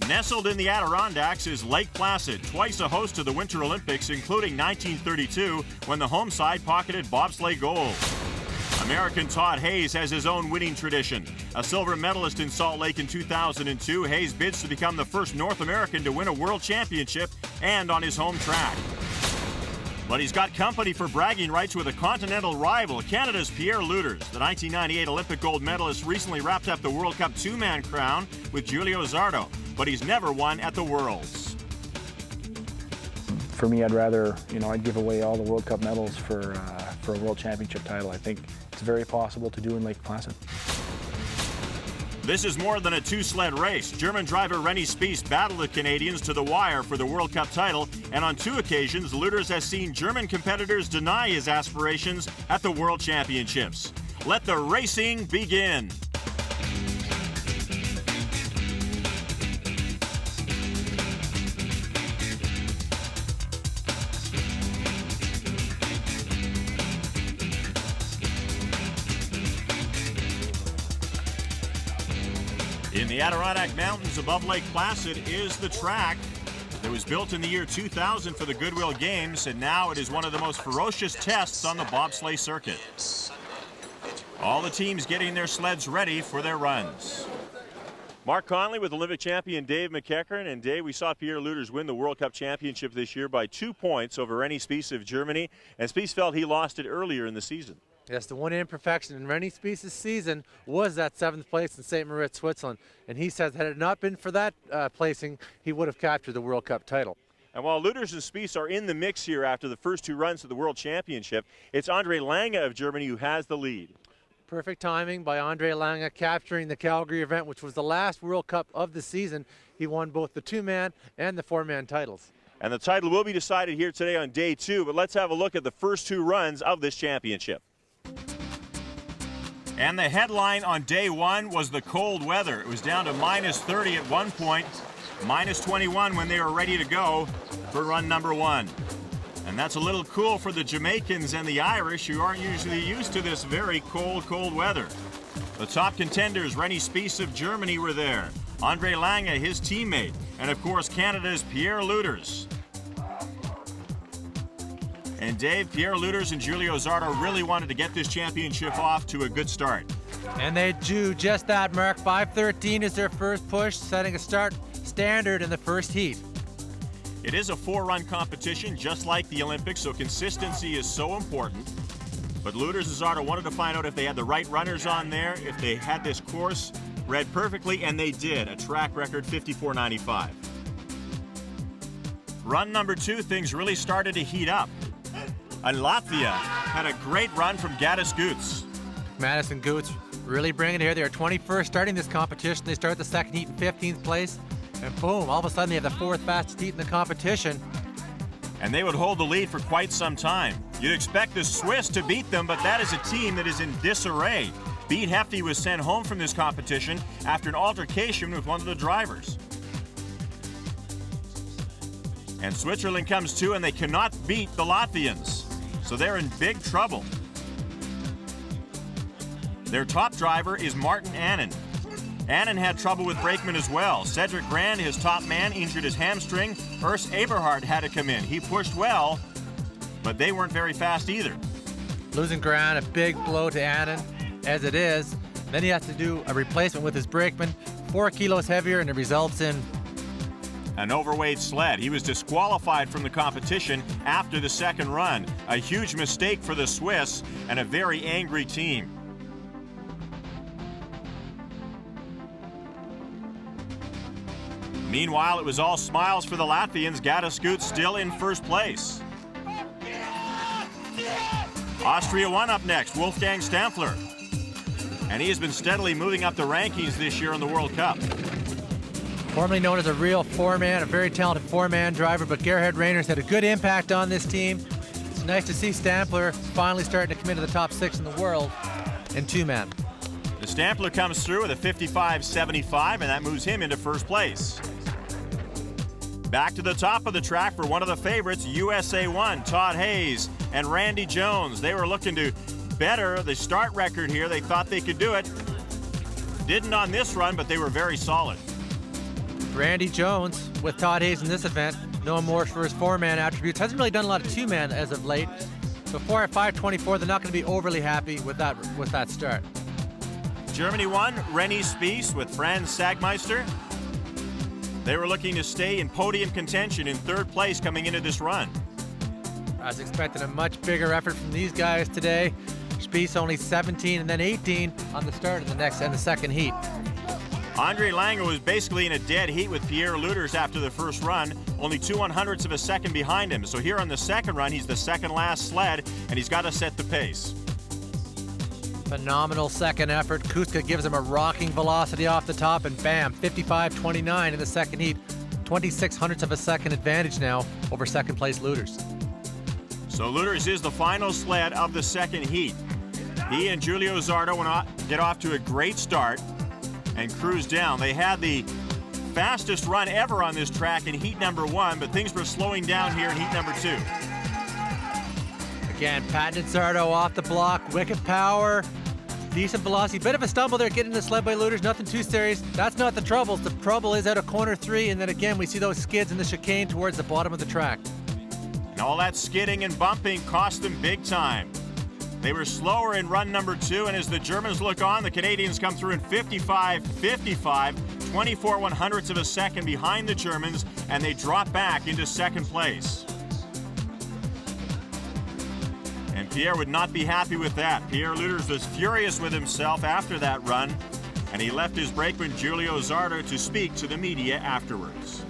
Nestled in the Adirondacks is Lake Placid, twice a host to the Winter Olympics, including 1932, when the home side pocketed bobsleigh gold. American Todd Hayes has his own winning tradition. A silver medalist in Salt Lake in 2002, Hayes bids to become the first North American to win a world championship and on his home track. But he's got company for bragging rights with a continental rival, Canada's Pierre Lueders. The 1998 Olympic gold medalist recently wrapped up the World Cup two-man crown with Giulio Zardo, but he's never won at the Worlds. For me, I'd rather, I'd give away all the World Cup medals for a World Championship title. I think it's very possible to do in Lake Placid. This is more than a two-sled race. German driver Rennie Spiess battled the Canadians to the wire for the World Cup title, and on two occasions, Lueders has seen German competitors deny his aspirations at the World Championships. Let the racing begin. In the Adirondack Mountains above Lake Placid is the track that was built in the year 2000 for the Goodwill Games, and now it is one of the most ferocious tests on the bobsleigh circuit. All the teams getting their sleds ready for their runs. Mark Conley with Olympic champion Dave McEachern. And Dave, we saw Pierre Lueders win the World Cup championship this year by 2 points over Rennie Spiess of Germany, and Spiess felt he lost it earlier in the season. Yes, the one imperfection in Rennie Spiess' season was that 7th place in St. Moritz, Switzerland. And he says had it not been for that placing, he would have captured the World Cup title. And while Lueders and Spiess are in the mix here after the first 2 runs of the World Championship, it's Andre Lange of Germany who has the lead. Perfect timing by Andre Lange capturing the Calgary event, which was the last World Cup of the season. He won both the 2-man and the 4-man titles. And the title will be decided here today on day 2, but let's have a look at the first 2 runs of this championship. And the headline on day 1 was the cold weather. It was down to -30 at one point, -21 when they were ready to go for run number 1. And that's a little cool for the Jamaicans and the Irish, who aren't usually used to this very cold weather. The top contenders, Rennie Spiess of Germany, were there. Andre Lange, his teammate, and of course Canada's Pierre Lueders. And Dave, Pierre Lueders and Giulio Zardo really wanted to get this championship off to a good start. And they do just that, Mark. 5:13 is their first push, setting a start standard in the first heat. It is a 4-run competition, just like the Olympics, so consistency is so important. But Lueders and Zardo wanted to find out if they had the right runners on there, if they had this course read perfectly, and they did. A track record 54.95. Run number 2, things really started to heat up. And Latvia had a great run from Gatis Goots. Madison Goots really bringing it here. They are 21st starting this competition. They start the second heat in 15th place. And boom, all of a sudden they have the 4th fastest heat in the competition. And they would hold the lead for quite some time. You'd expect the Swiss to beat them, but that is a team that is in disarray. Beat Hefty was sent home from this competition after an altercation with one of the drivers. And Switzerland comes too, and they cannot beat the Latvians. So they're in big trouble. Their top driver is Martin Annan. Annan had trouble with brakemen as well. Cedric Grand, his top man, injured his hamstring. Urs Eberhard had to come in. He pushed well, but they weren't very fast either. Losing Grand, a big blow to Annan, as it is. Then he has to do a replacement with his brakeman, 4 kilos heavier, and it results in an overweight sled. He was disqualified from the competition after the second run. A huge mistake for the Swiss and a very angry team. Meanwhile, it was all smiles for the Latvians. Gatis Goots still in first place. Austria 1 up next, Wolfgang Stampfler. And he has been steadily moving up the rankings this year in the World Cup. Formerly known as a real 4-man, a very talented 4-man driver, but Gerhard Reiners had a good impact on this team. It's nice to see Stampfler finally starting to come into the top 6 in the world in 2-man. The Stampfler comes through with a 55.75, and that moves him into first place. Back to the top of the track for one of the favorites, USA 1, Todd Hayes and Randy Jones. They were looking to better the start record here. They thought they could do it. Didn't on this run, but they were very solid. Randy Jones with Todd Hayes in this event, known more for his four-man attributes. Hasn't really done a lot of two-man as of late. So 4 at 5:24, they're not going to be overly happy with that start. Germany won. Rennie Spiess with Franz Sagmeister. They were looking to stay in podium contention in third place coming into this run. I was expecting a much bigger effort from these guys today. Spiess only 17 and then 18 on the start of the second heat. Andre Lange was basically in a dead heat with Pierre Lueders after the first run, only 2/100ths of a second behind him. So here on the second run, he's the second last sled, and he's got to set the pace. Phenomenal second effort. Kuska gives him a rocking velocity off the top, and bam, 55.29 in the second heat. 26/100ths of a second advantage now over second place Lueders. So Lueders is the final sled of the second heat. He and Giulio Zardo get off to a great start and cruise down. They had the fastest run ever on this track in heat number 1, but things were slowing down here in heat number 2. Again, patented Zardo off the block, wicked power, decent velocity. Bit of a stumble there getting the sled by Lueders, nothing too serious. That's not the trouble. The trouble is out of corner 3, and then again we see those skids in the chicane towards the bottom of the track. And all that skidding and bumping cost them big time. They were slower in run number 2, and as the Germans look on, the Canadians come through in 55.55, 24/100ths of a second behind the Germans, and they drop back into second place. And Pierre would not be happy with that. Pierre Lueders was furious with himself after that run, and he left his brakeman Giulio Zardo to speak to the media afterwards.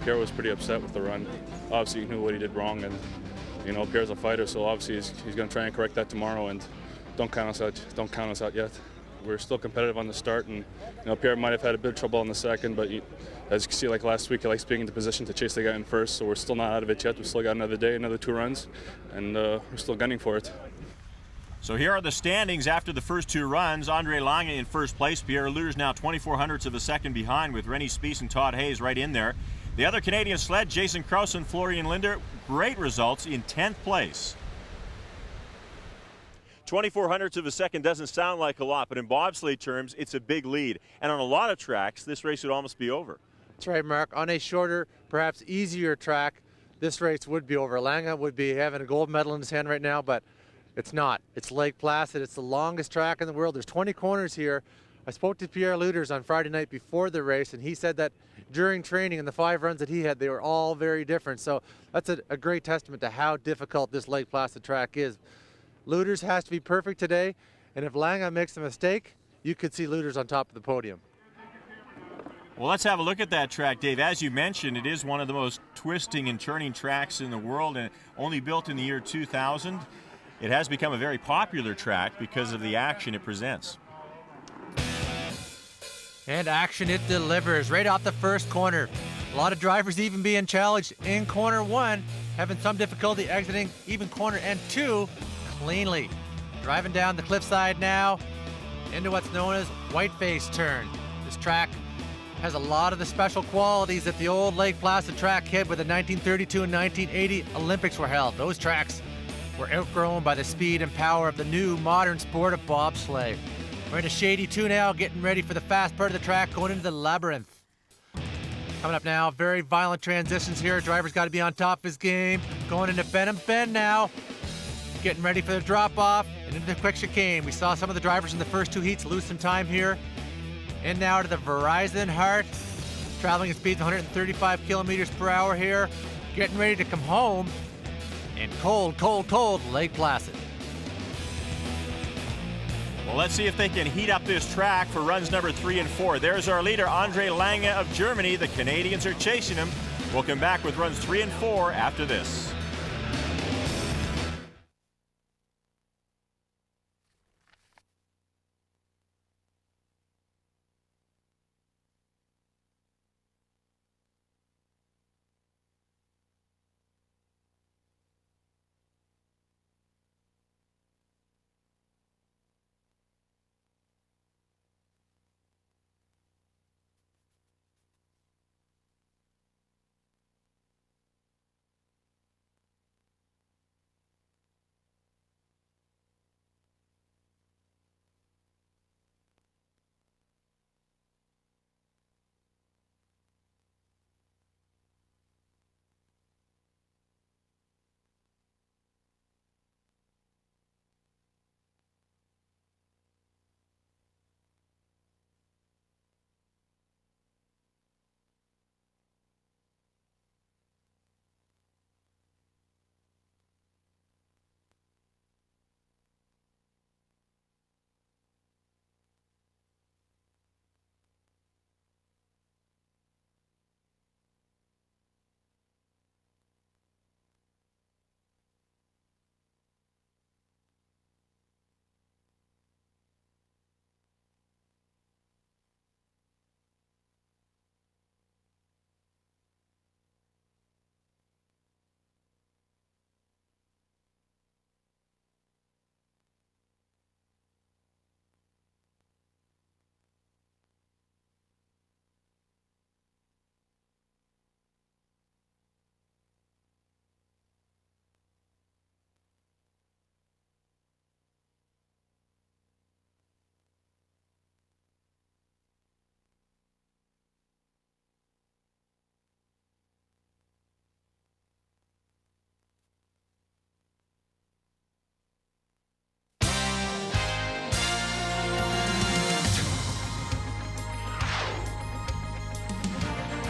Pierre was pretty upset with the run. Obviously he knew what he did wrong, and you know, Pierre's a fighter, so obviously he's going to try and correct that tomorrow, and don't count us out yet. We're still competitive on the start, and you know, Pierre might have had a bit of trouble on the second, but as you can see, like last week, he likes being in the position to chase the guy in first, so we're still not out of it yet. We've still got another day, another 2 runs, and we're still gunning for it. So here are the standings after the first 2 runs. Andre Lange in first place. Pierre Lueders now 24/100ths of a second behind, with Rennie Spiess and Todd Hayes right in there. The other Canadian sled, Jason Krause and Florian Linder, great results in 10th place. 24/100ths of a second doesn't sound like a lot, but in bobsleigh terms, it's a big lead. And on a lot of tracks, this race would almost be over. That's right, Mark. On a shorter, perhaps easier track, this race would be over. Lange would be having a gold medal in his hand right now, but it's not. It's Lake Placid. It's the longest track in the world. There's 20 corners here. I spoke to Pierre Lueders on Friday night before the race, and he said that during training and the 5 runs that he had, they were all very different. So that's a great testament to how difficult this Lake Placid track is. Lueders has to be perfect today, and if Lange makes a mistake, you could see Lueders on top of the podium. Well, let's have a look at that track, Dave. As you mentioned, it is one of the most twisting and turning tracks in the world, and only built in the year 2000. It has become a very popular track because of the action it presents. And action it delivers right off the first corner. A lot of drivers even being challenged in corner 1, having some difficulty exiting even corner N2 cleanly. Driving down the cliffside now into what's known as Whiteface Turn. This track has a lot of the special qualities that the old Lake Placid track had where the 1932 and 1980 Olympics were held. Those tracks were outgrown by the speed and power of the new modern sport of bobsleigh. We're into Shady 2 now, getting ready for the fast part of the track, going into the labyrinth. Coming up now, very violent transitions here. Driver's got to be on top of his game. Going into Benham Bend now. Getting ready for the drop-off and into the quick chicane. We saw some of the drivers in the first 2 heats lose some time here. And now to the Verizon Heart. Traveling at speeds 135 kilometers per hour here. Getting ready to come home. And cold, cold, cold Lake Placid. Well, let's see if they can heat up this track for runs number 3 and 4. There's our leader, Andre Lange of Germany. The Canadians are chasing him. We'll come back with runs 3 and 4 after this.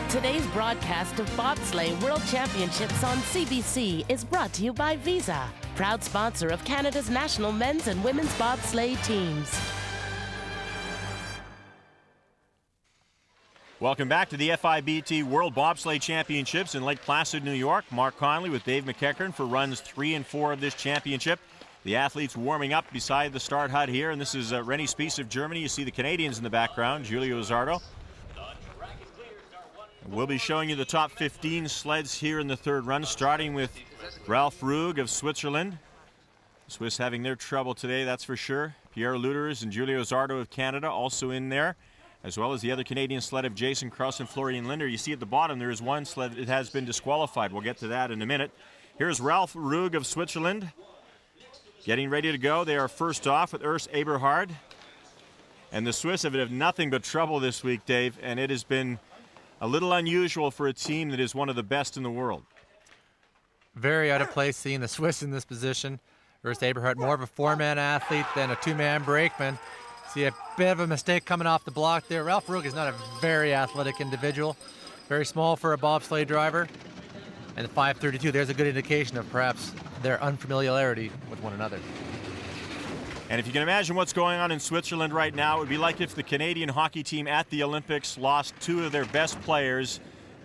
Today's broadcast of Bobsleigh World Championships on CBC is brought to you by Visa, proud sponsor of Canada's national men's and women's bobsleigh teams. Welcome back to the FIBT World Bobsleigh Championships in Lake Placid, New York. Mark Conley with Dave McEachern for runs 3 and 4 of this championship. The athletes warming up beside the start hut here, and this is Rennie Spies of Germany. You see the Canadians in the background, Giulio Zardo. We'll be showing you the top 15 sleds here in the third run, starting with Ralf Rüegg of Switzerland. The Swiss having their trouble today, that's for sure. Pierre Luters and Giulio Zardo of Canada also in there, as well as the other Canadian sled of Jason Krause and Florian Linder. You see at the bottom there is one sled that has been disqualified. We'll get to that in a minute. Here's Ralf Rüegg of Switzerland getting ready to go. They are first off with Urs Eberhard. And the Swiss have had nothing but trouble this week, Dave, and it has been a little unusual for a team that is one of the best in the world. Very out of place seeing the Swiss in this position. Urs Eberhard, more of a four-man athlete than a two-man brakeman. See a bit of a mistake coming off the block there. Ralf Rüegg is not a very athletic individual. Very small for a bobsleigh driver. And the 532, there's a good indication of perhaps their unfamiliarity with one another. And if you can imagine what's going on in Switzerland right now, it would be like if the Canadian hockey team at the Olympics lost 2 of their best players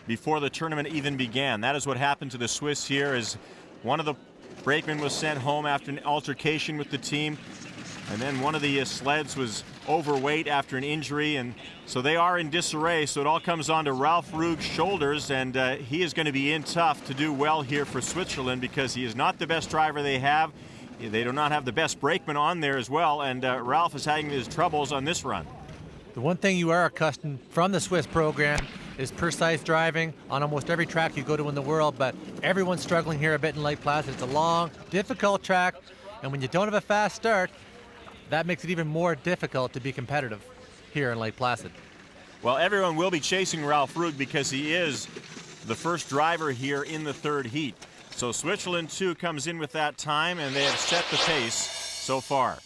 before the tournament even began. That is what happened to the Swiss here, as one of the brakemen was sent home after an altercation with the team, and then one of the sleds was overweight after an injury, and so they are in disarray. So it all comes on to Ralf Rüegg's shoulders, and he is going to be in tough to do well here for Switzerland, because he is not the best driver they have. They do not have the best brakeman on there as well, and Ralf is having his troubles on this run. The one thing you are accustomed from the Swiss program is precise driving on almost every track you go to in the world, but everyone's struggling here a bit in Lake Placid. It's a long, difficult track, and when you don't have a fast start, that makes it even more difficult to be competitive here in Lake Placid. Well, everyone will be chasing Ralf Rüegg because he is the first driver here in the third heat. So Switzerland, too, comes in with that time, and they have set the pace so far.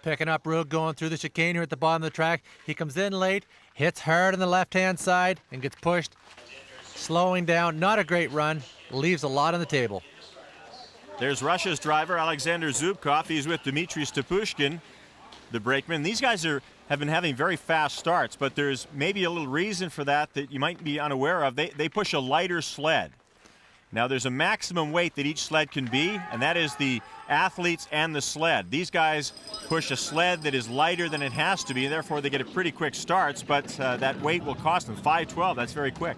Picking up Rüegg going through the chicane here at the bottom of the track. He comes in late, hits hard on the left-hand side, and gets pushed. Slowing down, not a great run, leaves a lot on the table. There's Russia's driver, Alexander Zubkov. He's with Dmitry Stepushkin, the brakeman. These guys have been having very fast starts, but there's maybe a little reason for that you might be unaware of. They push a lighter sled. Now, there's a maximum weight that each sled can be, and that is the athletes and the sled. These guys push a sled that is lighter than it has to be, and therefore they get a pretty quick starts, but that weight will cost them 512. That's very quick.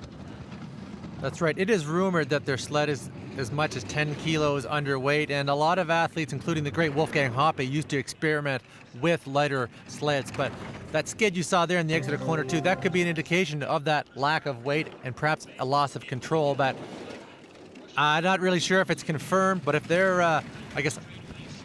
That's right. It is rumored that their sled is as much as 10 kilos underweight, and a lot of athletes, including the great Wolfgang Hoppe, used to experiment with lighter sleds. But that skid you saw there in the exit of corner 2, that could be an indication of that lack of weight and perhaps a loss of control. But I'm not really sure if it's confirmed, but if they're, I guess,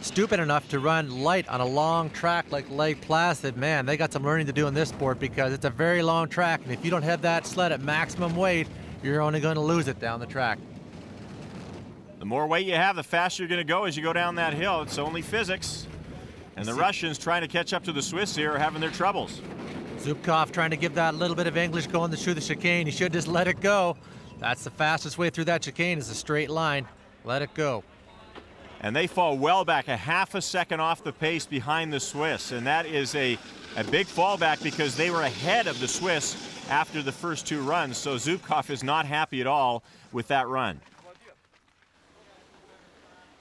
stupid enough to run light on a long track like Lake Placid, man, they got some learning to do in this sport, because it's a very long track, and if you don't have that sled at maximum weight, you're only going to lose it down the track. The more weight you have, the faster you're going to go as you go down that hill. It's only physics. And the Russians trying to catch up to the Swiss here are having their troubles. Zubkov trying to give that little bit of English going through the chicane. He should just let it go. That's the fastest way through that chicane, is a straight line. Let it go. And they fall well back, a half a second off the pace behind the Swiss. And that is a big fallback, because they were ahead of the Swiss after the first 2 runs. So Zubkov is not happy at all with that run.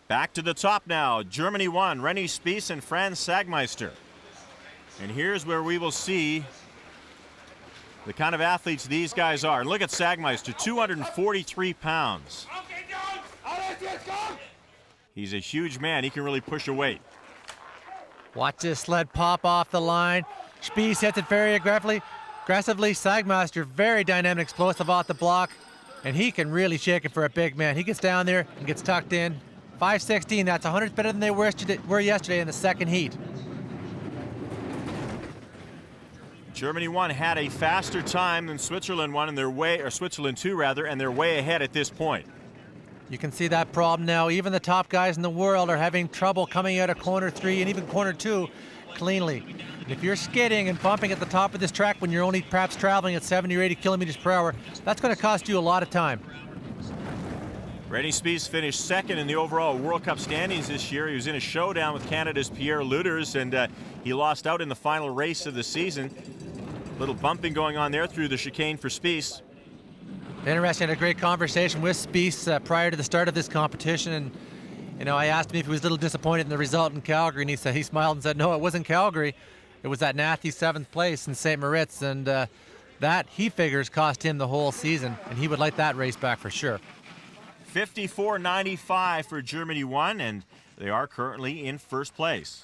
Back to the top now. Germany 1, Rennie Spies and Franz Sagmeister. And here's where we will see the kind of athletes these guys are. And look at Sagmeister, 243 pounds. He's a huge man. He can really push a weight. Watch this sled pop off the line. Spies hits it very aggressively. Sagmeister, very dynamic, explosive off the block. And he can really shake it for a big man. He gets down there and gets tucked in. 5:16, that's 100 better than they were yesterday in the second heat. Germany 1 had a faster time than Switzerland 1 and Switzerland 2 rather, and they're way ahead at this point. You can see that problem now. Even the top guys in the world are having trouble coming out of corner 3 and even corner 2 cleanly. And if you're skidding and bumping at the top of this track when you're only perhaps traveling at 70 or 80 kilometers per hour, that's going to cost you a lot of time. Rennie Spies finished second in the overall World Cup standings this year. He was in a showdown with Canada's Pierre Lueders, and he lost out in the final race of the season. Little bumping going on there through the chicane for Spies. Interesting. I had a great conversation with Spies prior to the start of this competition, and I asked him if he was a little disappointed in the result in Calgary, and he smiled and said, no, it wasn't Calgary. It was that nasty 7th place in St. Moritz, and that, he figures, cost him the whole season, and he would like that race back for sure. 54.95 for Germany 1, and they are currently in first place.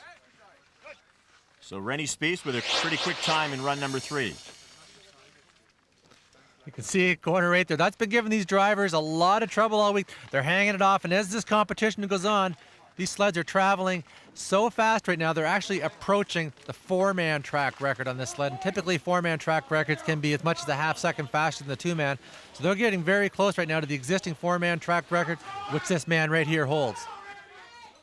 So Rennie Spies with a pretty quick time in run number 3. You can see it corner right there. That's been giving these drivers a lot of trouble all week. They're hanging it off, and as this competition goes on, these sleds are traveling so fast right now, they're actually approaching the 4-man track record on this sled. And typically 4-man track records can be as much as a half-second faster than the 2-man. So they're getting very close right now to the existing 4-man track record, which this man right here holds.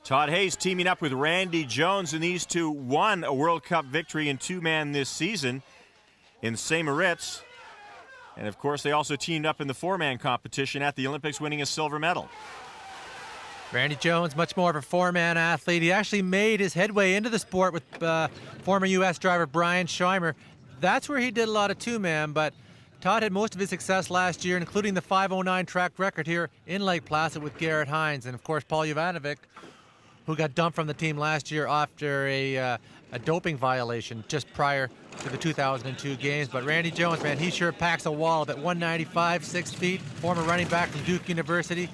Todd Hayes teaming up with Randy Jones, and these two won a World Cup victory in 2-man this season in St. Moritz. And of course, they also teamed up in the 4-man competition at the Olympics, winning a silver medal. Randy Jones, much more of a 4-man athlete. He actually made his headway into the sport with former U.S. driver Brian Scheimer. That's where he did a lot of 2-man, but Todd had most of his success last year, including the 5:09 track record here in Lake Placid with Garrett Hines. And of course, Paul Jovanovic, who got dumped from the team last year after a doping violation just prior to the 2002 games. But Randy Jones, man, he sure packs a wallop at 195, 6 feet, former running back from Duke University.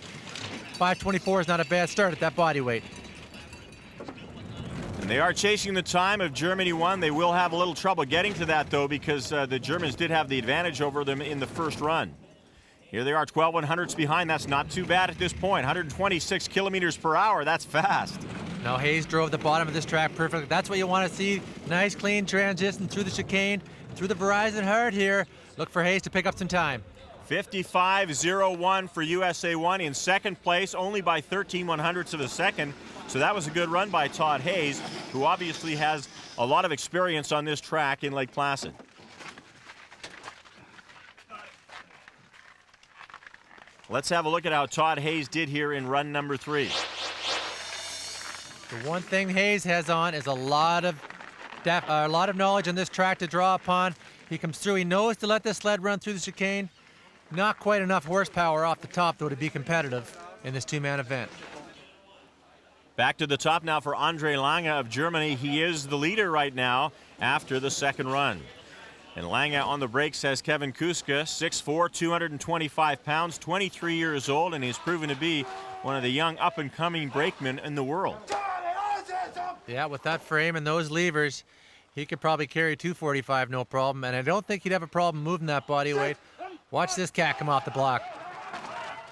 5:24 is not a bad start at that body weight. And they are chasing the time of Germany 1. They will have a little trouble getting to that, though, because the Germans did have the advantage over them in the first run. Here they are, 12 100ths behind. That's not too bad at this point. 126 kilometers per hour. That's fast. Now Hayes drove the bottom of this track perfectly. That's what you want to see. Nice, clean transition through the chicane, through the Verizon Hard here. Look for Hayes to pick up some time. 55.01 for USA 1 in second place, only by 13 100ths of a second. So that was a good run by Todd Hayes, who obviously has a lot of experience on this track in Lake Placid. Let's have a look at how Todd Hayes did here in run number 3. The one thing Hayes has on is a lot of knowledge on this track to draw upon. He comes through, he knows to let this sled run through the chicane. Not quite enough horsepower off the top, though, to be competitive in this 2-man event. Back to the top now for Andre Lange of Germany. He is the leader right now after the second run. And Lange on the brakes has Kevin Kuska, 6'4", 225 pounds, 23 years old, and he's proven to be one of the young up-and-coming brakemen in the world. Yeah, with that frame and those levers, he could probably carry 245 no problem, and I don't think he'd have a problem moving that body weight. Watch this cat come off the block.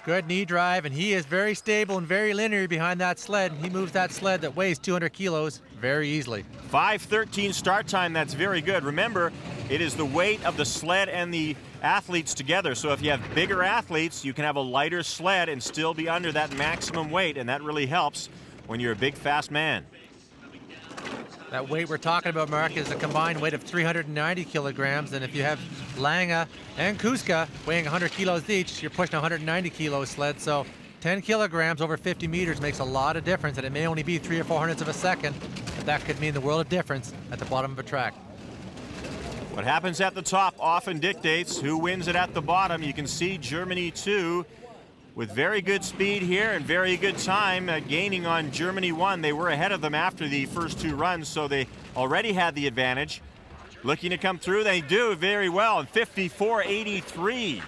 Good knee drive, and he is very stable and very linear behind that sled. He moves that sled that weighs 200 kilos very easily. 5:13 start time, that's very good. Remember, it is the weight of the sled and the athletes together. So if you have bigger athletes, you can have a lighter sled and still be under that maximum weight, and that really helps when you're a big, fast man. That weight we're talking about, Mark, is a combined weight of 390 kilograms, and if you have Lange and Kuska weighing 100 kilos each, you're pushing a 190 kilo sled, so 10 kilograms over 50 meters makes a lot of difference, and it may only be 3 or 4 hundredths of a second, but that could mean the world of difference at the bottom of a track. What happens at the top often dictates who wins it at the bottom. You can see Germany 2 with very good speed here and very good time, gaining on Germany 1. They were ahead of them after the first 2 runs, so they already had the advantage. Looking to come through, they do very well in 54.83.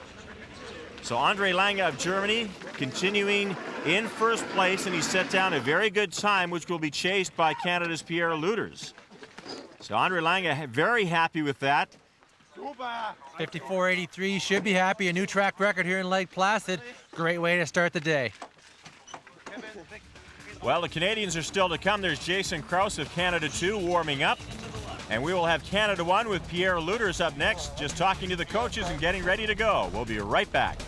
So Andre Lange of Germany continuing in first place, and he set down a very good time, which will be chased by Canada's Pierre Lueders. So Andre Lange very happy with that. 54.83, should be happy. A new track record here in Lake Placid. Great way to start the day. Well, the Canadians are still to come. There's Jason Krause of Canada 2 warming up. And we will have Canada 1 with Pierre Lueders up next, just talking to the coaches and getting ready to go. We'll be right back.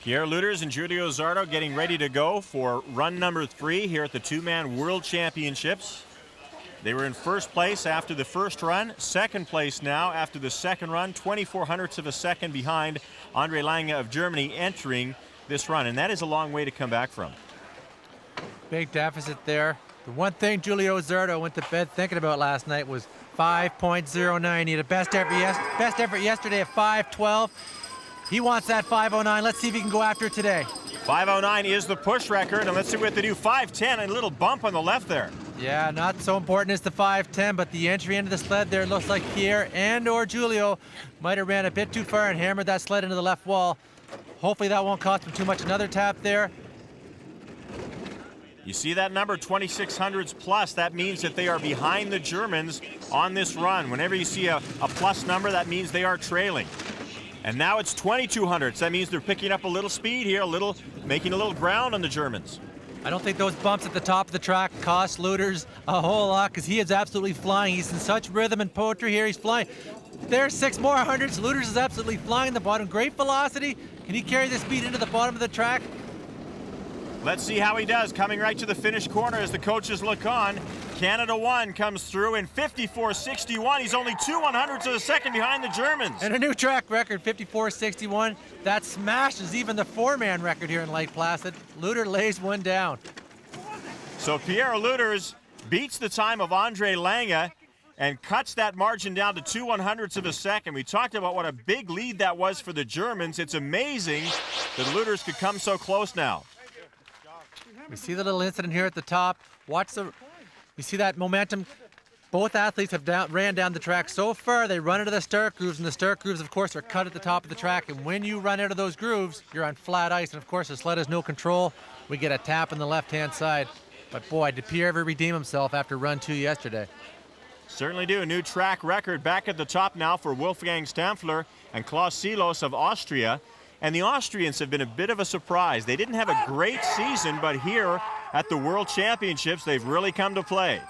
Pierre Luters and Julio Zardo getting ready to go for run number 3 here at the two-man World Championships. They were in first place after the first run, second place now after the second run, 24 hundredths of a second behind Andre Lange of Germany entering this run, and that is a long way to come back from. Big deficit there. The one thing Julio Zardo went to bed thinking about last night was 5.09. He had a best effort yesterday at 5.12. He wants that 5.09. Let's see if he can go after it today. 5.09 is the push record, and let's see what they do. 5.10, a little bump on the left there. Yeah, not so important as the 5.10, but the entry into the sled there looks like Pierre and or Julio might have ran a bit too far and hammered that sled into the left wall. Hopefully that won't cost him too much. Another tap there. You see that number, 2600s plus. That means that they are behind the Germans on this run. Whenever you see a plus number, that means they are trailing. And now it's 2200s. That means they're picking up a little speed here, making a little ground on the Germans. I don't think those bumps at the top of the track cost Luters a whole lot because he is absolutely flying. He's in such rhythm and poetry here. He's flying. There's 6 more hundreds. Luters is absolutely flying the bottom. Great velocity. Can he carry the speed into the bottom of the track? Let's see how he does. Coming right to the finish corner as the coaches look on. Canada 1 comes through in 54.61. He's only 2/100ths of a second behind the Germans. And a new track record, 54.61. That smashes even the 4-man record here in Lake Placid. Luter lays one down. So Pierre Luters beats the time of Andre Lange and cuts that margin down to 2/100ths of a second. We talked about what a big lead that was for the Germans. It's amazing that Luters could come so close now. We see the little incident here at the top. You see that momentum? Both athletes have ran down the track so far, they run into the start grooves, and the start grooves, of course, are cut at the top of the track. And when you run out of those grooves, you're on flat ice. And, of course, the sled has no control. We get a tap on the left-hand side. But, boy, did Pierre ever redeem himself after run 2 yesterday. Certainly do. A new track record back at the top now for Wolfgang Stampfler and Klaus Silos of Austria. And the Austrians have been a bit of a surprise. They didn't have a great season, but here at the World Championships, they've really come to play.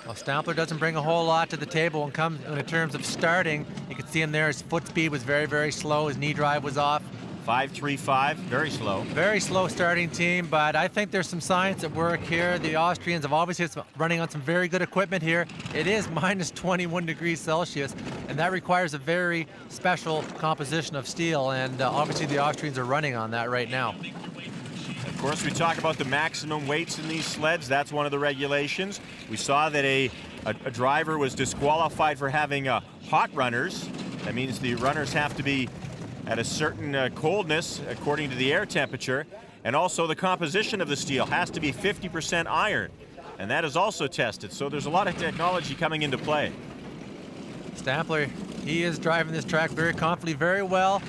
Well, Stampfler doesn't bring a whole lot to the table in terms of starting. You can see him there. His foot speed was very, very slow. His knee drive was off. 5.35, very slow. Very slow starting team, but I think there's some science at work here. The Austrians have obviously running on some very good equipment here. It is minus 21 degrees Celsius, and that requires a very special composition of steel, and obviously the Austrians are running on that right now. Of course, we talk about the maximum weights in these sleds. That's one of the regulations. We saw that a driver was disqualified for having hot runners. That means the runners have to be at a certain coldness according to the air temperature, and also the composition of the steel has to be 50% iron, and that is also tested. So there's a lot of technology coming into play. Stampfler, he is driving this track very confidently, very well.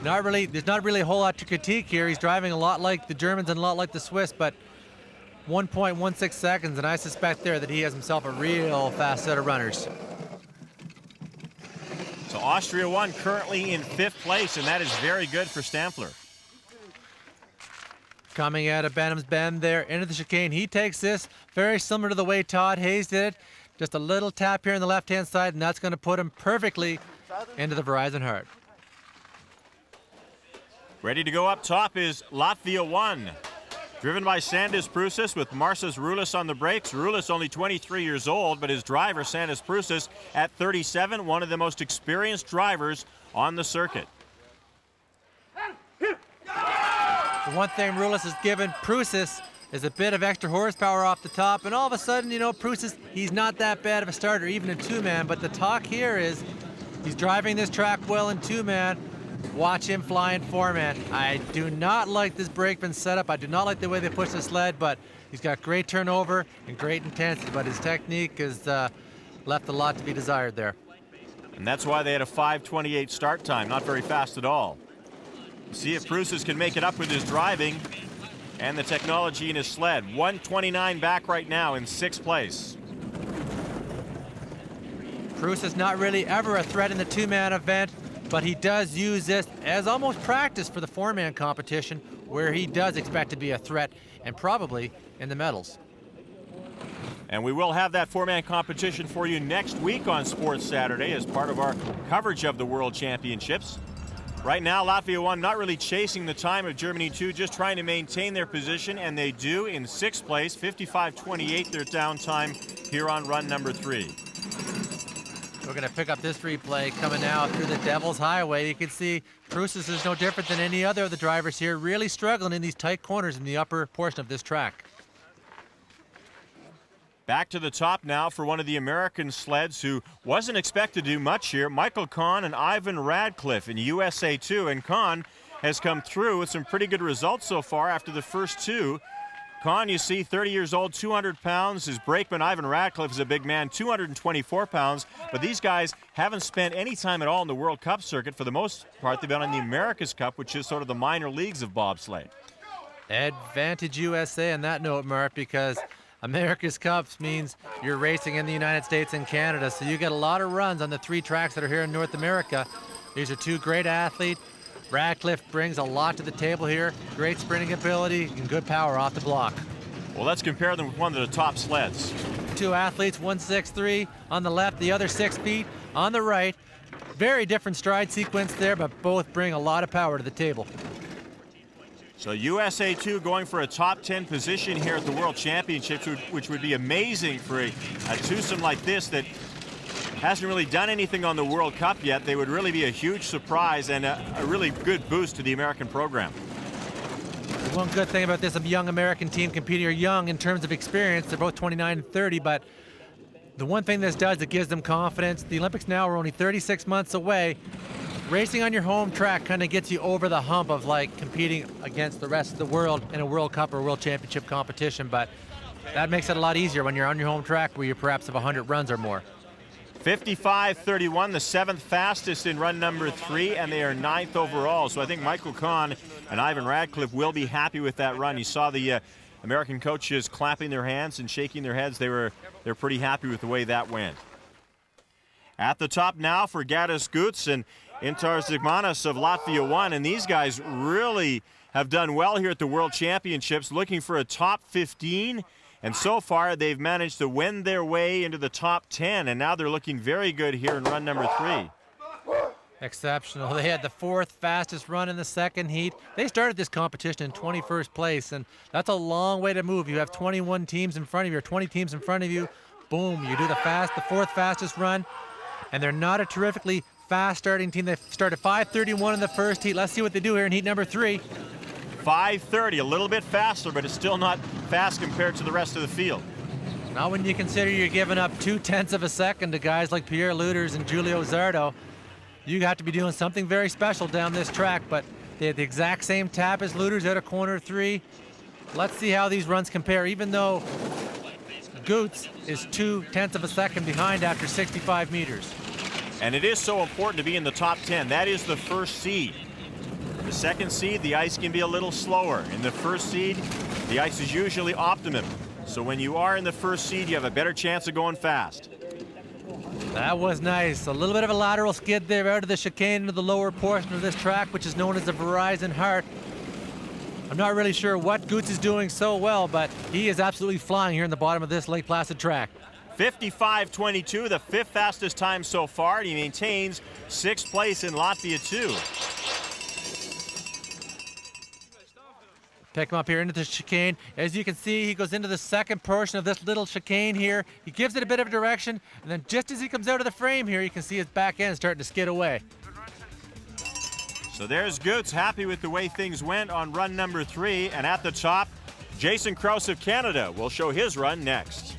There's not really a whole lot to critique here. He's driving a lot like the Germans and a lot like the Swiss, but 1.16 seconds, and I suspect there that he has himself a real fast set of runners. So Austria 1 currently in 5th place, and that is very good for Stampfler. Coming out of Benham's Bend there into the chicane. He takes this very similar to the way Todd Hayes did it. Just a little tap here on the left-hand side, and that's going to put him perfectly into the Verizon Heart. Ready to go up top is Latvia 1. Driven by Sandis Prūsis with Marsas Rulis on the brakes. Rulis only 23 years old, but his driver, Sandis Prūsis, at 37, one of the most experienced drivers on the circuit. The one thing Rulis has given Prūsis is a bit of extra horsepower off the top, and all of a sudden, you know, Prūsis, he's not that bad of a starter, even in 2-man, but the talk here is he's driving this track well in 2-man. Watch him fly in 4-man. I do not like this brakeman setup. I do not like the way they push the sled, but he's got great turnover and great intensity, but his technique has left a lot to be desired there. And that's why they had a 5:28 start time, not very fast at all. See if Prūsis can make it up with his driving and the technology in his sled. 1:29 back right now in 6th place. Prūsis not really ever a threat in the 2-man event, but he does use this as almost practice for the 4-man competition, where he does expect to be a threat and probably in the medals. And we will have that 4-man competition for you next week on Sports Saturday as part of our coverage of the World Championships. Right now, Latvia 1 not really chasing the time of Germany 2, just trying to maintain their position, and they do in 6th place, 55.28 their downtime here on run number 3. We're going to pick up this replay coming now through the Devil's Highway. You can see Prusis is no different than any other of the drivers here, really struggling in these tight corners in the upper portion of this track. Back to the top now for one of the American sleds who wasn't expected to do much here, Michael Kahn and Ivan Radcliffe in USA 2. And Kahn has come through with some pretty good results so far after the first two. Kahn, you see, 30 years old, 200 pounds. His brakeman, Ivan Radcliffe, is a big man, 224 pounds. But these guys haven't spent any time at all in the World Cup circuit. For the most part, they've been on the America's Cup, which is sort of the minor leagues of bobsleigh. Advantage USA on that note, Mark, because America's Cups means you're racing in the United States and Canada, so you get a lot of runs on the 3 tracks that are here in North America. These are 2 great athletes. Radcliffe brings a lot to the table here. Great sprinting ability and good power off the block. Well, let's compare them with one of the top sleds. 2 athletes, one 6'3" on the left, the other 6 feet on the right. Very different stride sequence there, but both bring a lot of power to the table. So USA 2 going for a top 10 position here at the World Championships, which would be amazing for a twosome like this that hasn't really done anything on the World Cup yet. They would really be a huge surprise and a really good boost to the American program. One good thing about this young American team competing, are young in terms of experience. They're both 29 and 30, but the one thing this does, it gives them confidence. The Olympics now are only 36 months away. Racing on your home track kind of gets you over the hump of like competing against the rest of the world in a World Cup or World Championship competition, but that makes it a lot easier when you're on your home track where you perhaps have 100 runs or more. 55.31, the 7th fastest in run number 3, and they are 9th overall. So I think Michael Kahn and Ivan Radcliffe will be happy with that run. You saw the American coaches clapping their hands and shaking their heads. They're pretty happy with the way that went. At the top now for Gatis Guts and Intar Zigmanis of Latvia 1, and these guys really have done well here at the World Championships, looking for a top 15. And so far, they've managed to win their way into the top 10, and now they're looking very good here in run number 3. Exceptional. They had the 4th fastest run in the second heat. They started this competition in 21st place, and that's a long way to move. You have 21 teams in front of you, or 20 teams in front of you. Boom, you do the 4th fastest run, and they're not a terrifically fast starting team. They started 5:31 in the first heat. Let's see what they do here in heat number 3. 5:30, a little bit faster, but it's still not fast compared to the rest of the field. Now when you consider you're giving up 0.2 of a second to guys like Pierre Luters and Giulio Zardo, you have to be doing something very special down this track, but they had the exact same tap as Luters out of corner 3. Let's see how these runs compare, even though Goots is 0.2 of a second behind after 65 meters. And it is so important to be in the top 10. That is the first seed. The second seed, the ice can be a little slower. In the first seed, the ice is usually optimum. So when you are in the first seed, you have a better chance of going fast. That was nice. A little bit of a lateral skid there out of the chicane into the lower portion of this track, which is known as the Verizon Heart. I'm not really sure what Goots is doing so well, but he is absolutely flying here in the bottom of this Lake Placid track. 55.22, the 5th fastest time so far, and he maintains 6th place in Latvia 2. Pick him up here into the chicane. As you can see, he goes into the second portion of this little chicane here. He gives it a bit of a direction, and then just as he comes out of the frame here, you can see his back end starting to skid away. So there's Goots, happy with the way things went on run number 3. And at the top, Jason Krause of Canada will show his run next.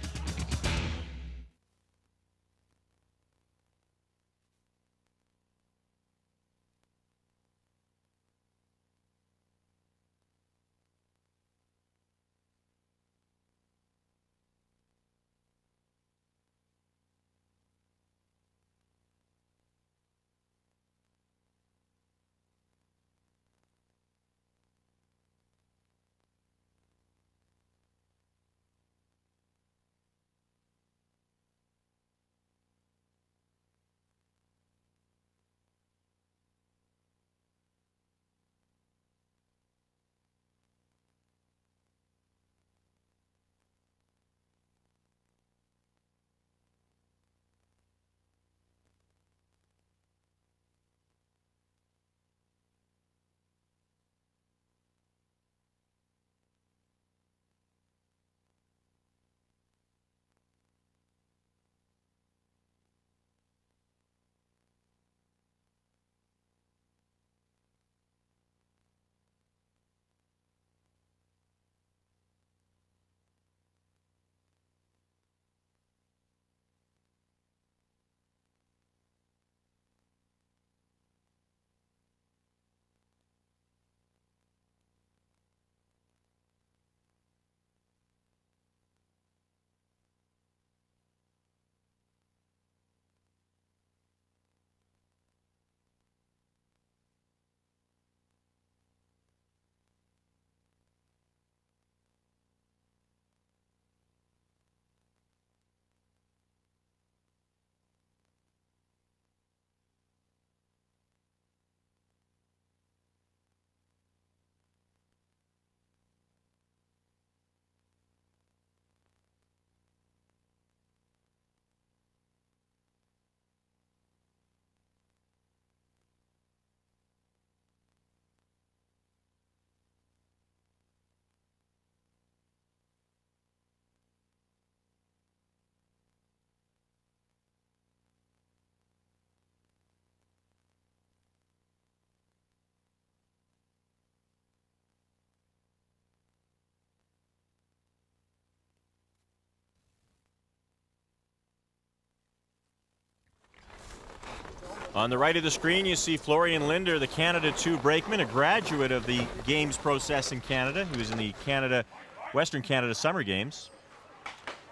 On the right of the screen, you see Florian Linder, the Canada 2 brakeman, a graduate of the games process in Canada. He was in the Western Canada Summer Games.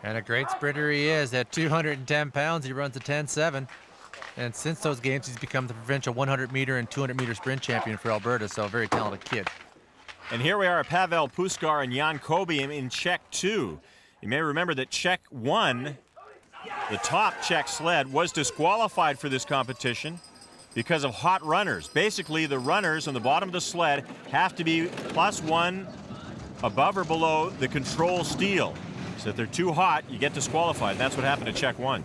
And a great sprinter he is. At 210 pounds, he runs a 10.7. And since those games, he's become the provincial 100-meter and 200-meter sprint champion for Alberta, so a very talented kid. And here we are at Pavel Puskar and Jan Kobium in Czech 2. You may remember that Czech 1, the top Czech sled, was disqualified for this competition because of hot runners. Basically, the runners on the bottom of the sled have to be +1 above or below the control steel. So if they're too hot, you get disqualified. That's what happened to Czech 1.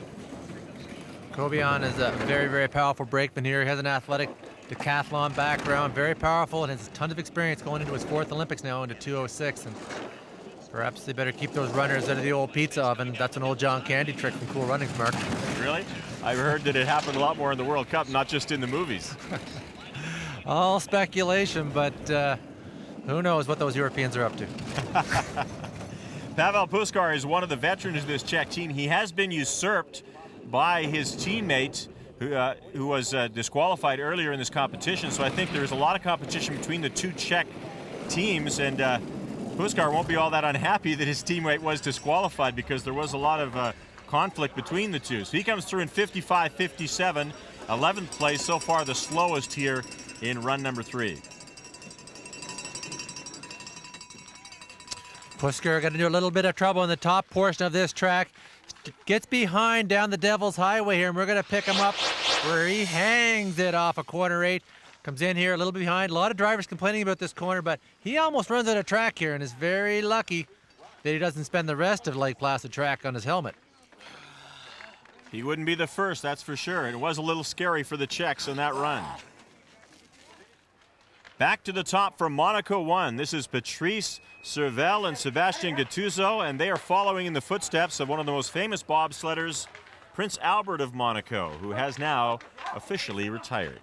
Kobium is a very, very powerful brakeman here. He has an athletic decathlon background, very powerful, and has a ton of experience going into his 4th Olympics now into 206. And perhaps they better keep those runners out of the old pizza oven. That's an old John Candy trick from Cool Runnings, Mark. Really? I've heard that it happened a lot more in the World Cup, not just in the movies. All speculation, but who knows what those Europeans are up to. Pavel Puskar is one of the veterans of this Czech team. He has been usurped by his teammate who was disqualified earlier in this competition. So I think there's a lot of competition between the two Czech teams, and Puskar won't be all that unhappy that his teammate was disqualified because there was a lot of conflict between the two. So he comes through in 55.57, 11th place, so far the slowest here in run number 3. Puskar going to do a little bit of trouble in the top portion of this track. Gets behind down the Devil's Highway here, and we're going to pick him up where he hangs it off of corner 8. Comes in here a little bit behind. A lot of drivers complaining about this corner, but he almost runs out of track here and is very lucky that he doesn't spend the rest of Lake Placid track on his helmet. He wouldn't be the first, that's for sure. And it was a little scary for the Czechs on that run. Back to the top for Monaco 1. This is Patrice Servel and Sebastian Gattuso, and they are following in the footsteps of one of the most famous bobsledders, Prince Albert of Monaco, who has now officially retired.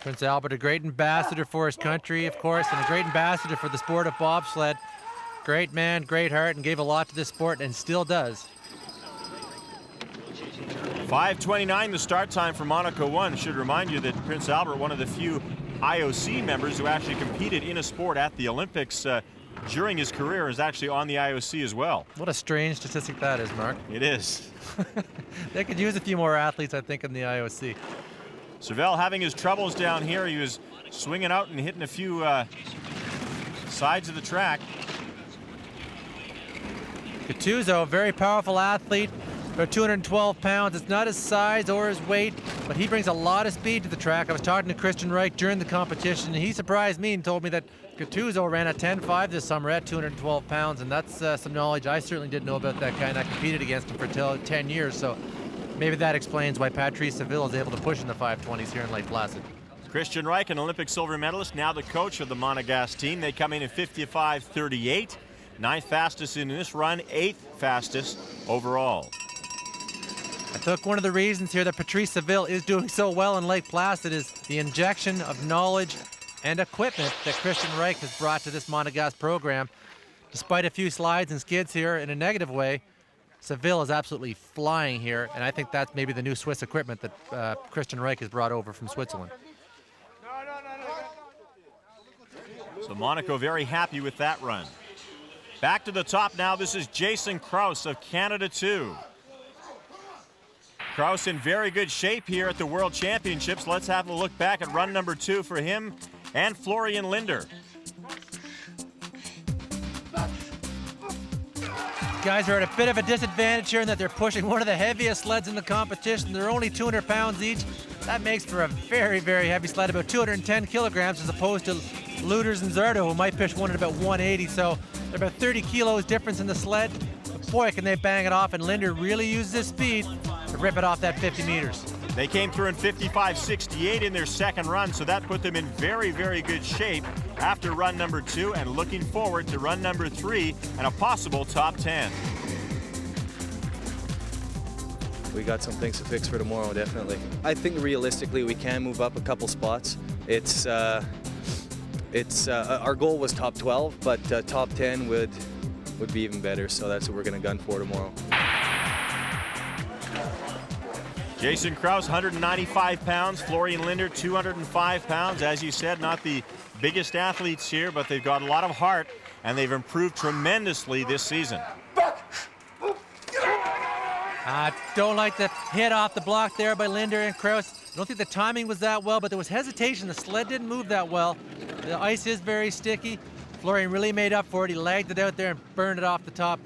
Prince Albert, a great ambassador for his country, of course, and a great ambassador for the sport of bobsled. Great man, great heart, and gave a lot to this sport, and still does. 5:29, the start time for Monaco 1. Should remind you that Prince Albert, one of the few IOC members who actually competed in a sport at the Olympics during his career, is actually on the IOC as well. What a strange statistic that is, Mark. It is. They could use a few more athletes, I think, in the IOC. Servel having his troubles down here. He was swinging out and hitting a few sides of the track. Gattuso, a very powerful athlete, about 212 pounds. It's not his size or his weight, but he brings a lot of speed to the track. I was talking to Christian Reich during the competition, and he surprised me and told me that Gattuso ran a 10.5 this summer at 212 pounds, and that's some knowledge I certainly didn't know about that guy, and I competed against him for 10 years, so maybe that explains why Patrice Seville is able to push in the 520s here in Lake Placid. Christian Reich, an Olympic silver medalist, now the coach of the Monegasque team. They come in at 55.38, 9th fastest in this run, 8th fastest overall. I think one of the reasons here that Patrice Seville is doing so well in Lake Placid is the injection of knowledge and equipment that Christian Reich has brought to this Monegasque program. Despite a few slides and skids here in a negative way, Seville is absolutely flying here, and I think that's maybe the new Swiss equipment that Christian Reich has brought over from Switzerland. So Monaco very happy with that run. Back to the top now, this is Jason Krause of Canada 2. Krause in very good shape here at the World Championships. Let's have a look back at run number 2 for him and Florian Linder. Guys are at a bit of a disadvantage here in that they're pushing one of the heaviest sleds in the competition. They're only 200 pounds each. That makes for a very, very heavy sled, about 210 kilograms, as opposed to Luders and Zardo, who might push one at about 180. So they're about 30 kilos difference in the sled. But boy, can they bang it off, and Linder really uses his speed to rip it off that 50 meters. They came through in 55.68 in their second run, so that put them in very, very good shape after run number 2, and looking forward to run number 3 and a possible top 10. We got some things to fix for tomorrow, definitely. I think realistically we can move up a couple spots. Our goal was top 12, but top 10 would be even better, so that's what we're going to gun for tomorrow. Jason Krause, 195 pounds. Florian Linder, 205 pounds. As you said, not the biggest athletes here, but they've got a lot of heart, and they've improved tremendously this season. Don't like the hit off the block there by Linder and Krause. I don't think the timing was that well, but there was hesitation. The sled didn't move that well. The ice is very sticky. Florian really made up for it. He lagged it out there and burned it off the top.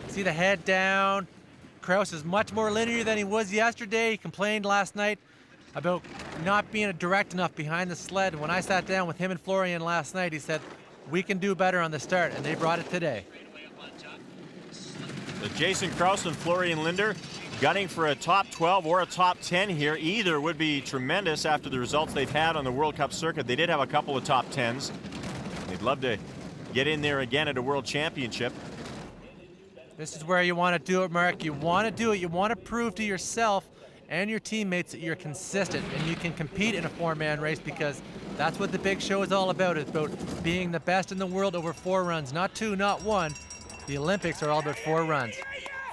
See the head down. Krause is much more linear than he was yesterday. He complained last night about not being direct enough behind the sled. When I sat down with him and Florian last night, he said, we can do better on the start, and they brought it today. So Jason Krause and Florian Linder gunning for a top 12 or a top 10 here. Either would be tremendous after the results they've had on the World Cup circuit. They did have a couple of top 10s. They'd love to get in there again at a World Championship. This is where you want to do it, Mark. You want to do it. You want to prove to yourself and your teammates that you're consistent and you can compete in a four-man race, because that's what the big show is all about. It's about being the best in the world over 4 runs, not 2, not 1. The Olympics are all about 4 runs.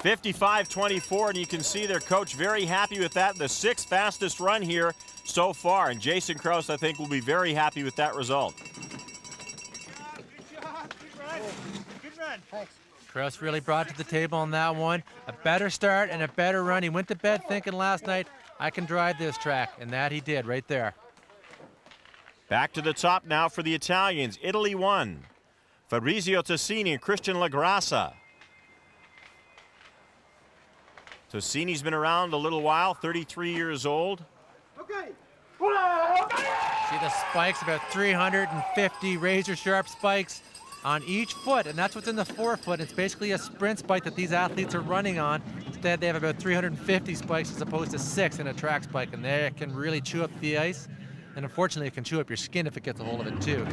55-24, and you can see their coach very happy with that. The 6th fastest run here so far, and Jason Krause, I think, will be very happy with that result. Good run. Thanks. Krause really brought to the table on that one. A better start and a better run. He went to bed thinking last night, I can drive this track, and that he did right there. Back to the top now for the Italians. Italy won. Fabrizio Tossini and Christian Lagrassa. Tossini's been around a little while, 33 years old. Okay. See the spikes, about 350 razor sharp spikes on each foot, and that's what's in the forefoot. It's basically a sprint spike that these athletes are running on. Instead, they have about 350 spikes as opposed to 6 in a track spike, and they can really chew up the ice. And unfortunately, it can chew up your skin if it gets a hold of it too.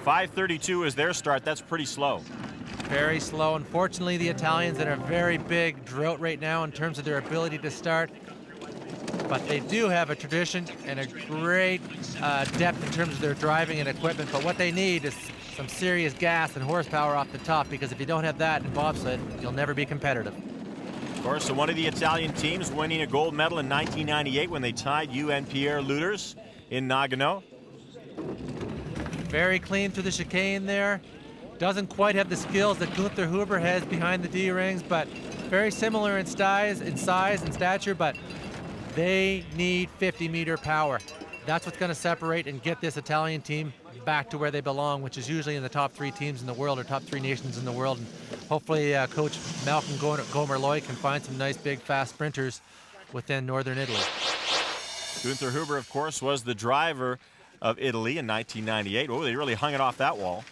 5:32 is their start. That's pretty slow. Very slow. Unfortunately, the Italians in a very big drought right now in terms of their ability to start. But they do have a tradition and a great depth in terms of their driving and equipment. But what they need is some serious gas and horsepower off the top, because if you don't have that in bobsled, you'll never be competitive. Of course, so one of the Italian teams winning a gold medal in 1998 when they tied UN Pierre Lueders in Nagano. Very clean through the chicane there. Doesn't quite have the skills that Gunther Huber has behind the D-rings, but very similar in size and stature, but they need 50-meter power. That's what's going to separate and get this Italian team back to where they belong, which is usually in the top 3 teams in the world or top 3 nations in the world. And hopefully Coach Malcolm Gomer-Loy can find some nice, big, fast sprinters within Northern Italy. Gunther Huber, of course, was the driver of Italy in 1998. Oh, they really hung it off that wall.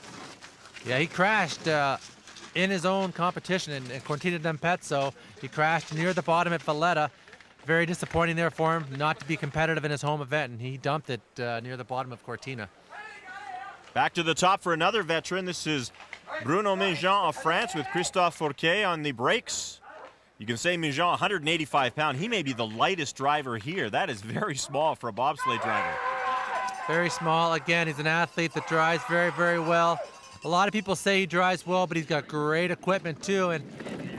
Yeah, he crashed in his own competition in Cortina d'Ampezzo. He crashed near the bottom at Valletta. Very disappointing there for him not to be competitive in his home event, and he dumped it near the bottom of Cortina. Back to the top for another veteran. This is Bruno Méjean of France with Christophe Fourquet on the brakes. You can say Méjean, 185 pounds. He may be the lightest driver here. That is very small for a bobsleigh driver. Very small. Again, he's an athlete that drives very, very well. A lot of people say he drives well, but he's got great equipment too. And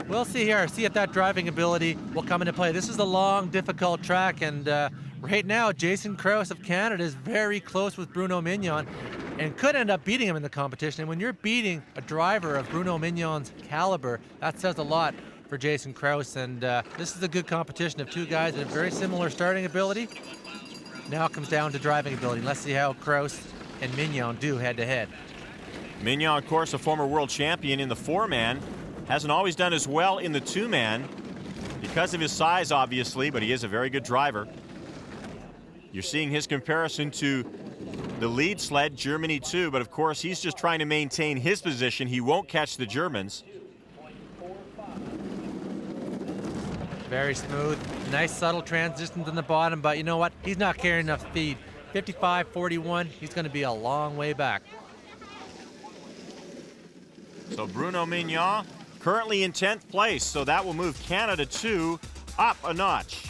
we'll see here, see if that driving ability will come into play. This is a long, difficult track, and right now, Jason Krause of Canada is very close with Bruno Mignon and could end up beating him in the competition. And when you're beating a driver of Bruno Mignon's caliber, that says a lot for Jason Krause. And this is a good competition of 2 guys that have very similar starting ability. Now it comes down to driving ability. Let's see how Krause and Mignon do head-to-head. Mignon, of course, a former world champion in the 4-man. Hasn't always done as well in the 2-man because of his size, obviously, but he is a very good driver. You're seeing his comparison to the lead sled, Germany 2, but of course he's just trying to maintain his position. He won't catch the Germans. Very smooth, nice subtle transitions in the bottom, but you know what? He's not carrying enough speed. 55-41, he's going to be a long way back. So Bruno Mignon currently in 10th place, so that will move Canada 2 up a notch.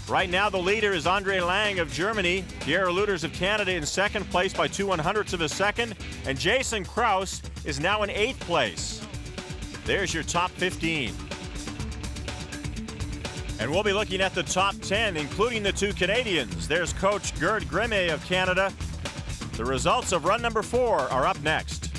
Right now the leader is Andre Lang of Germany, Pierre Lueders of Canada in 2nd place by 2/100ths of a second, and Jason Krause is now in 8th place. There's your top 15. And we'll be looking at the top 10, including the two Canadians. There's Coach Gerd Grimme of Canada. The results of run number 4 are up next.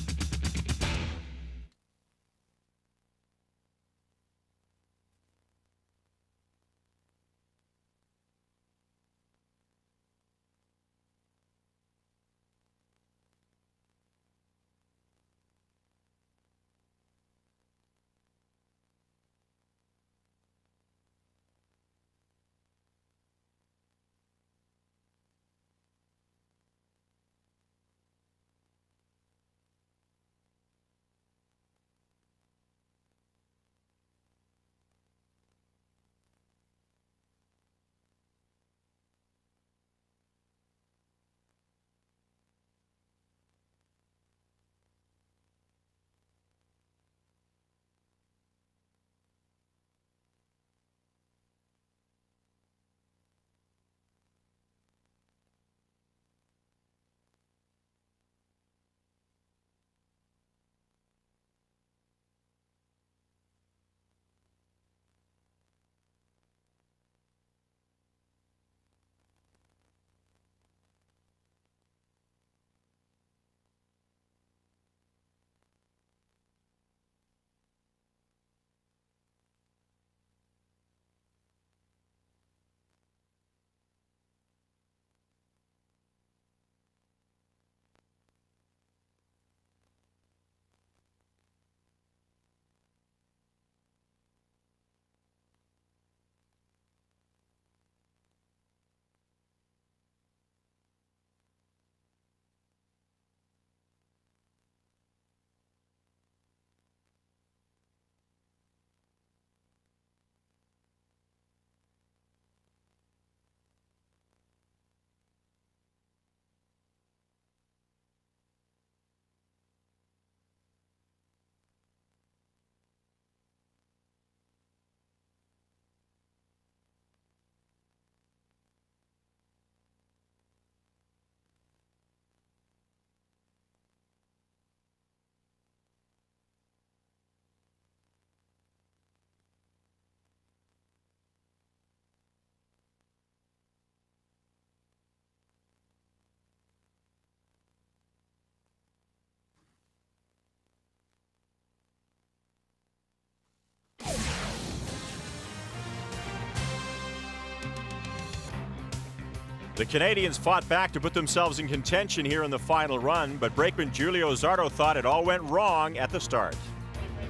The Canadians fought back to put themselves in contention here in the final run, but brakeman Giulio Zardo thought it all went wrong at the start.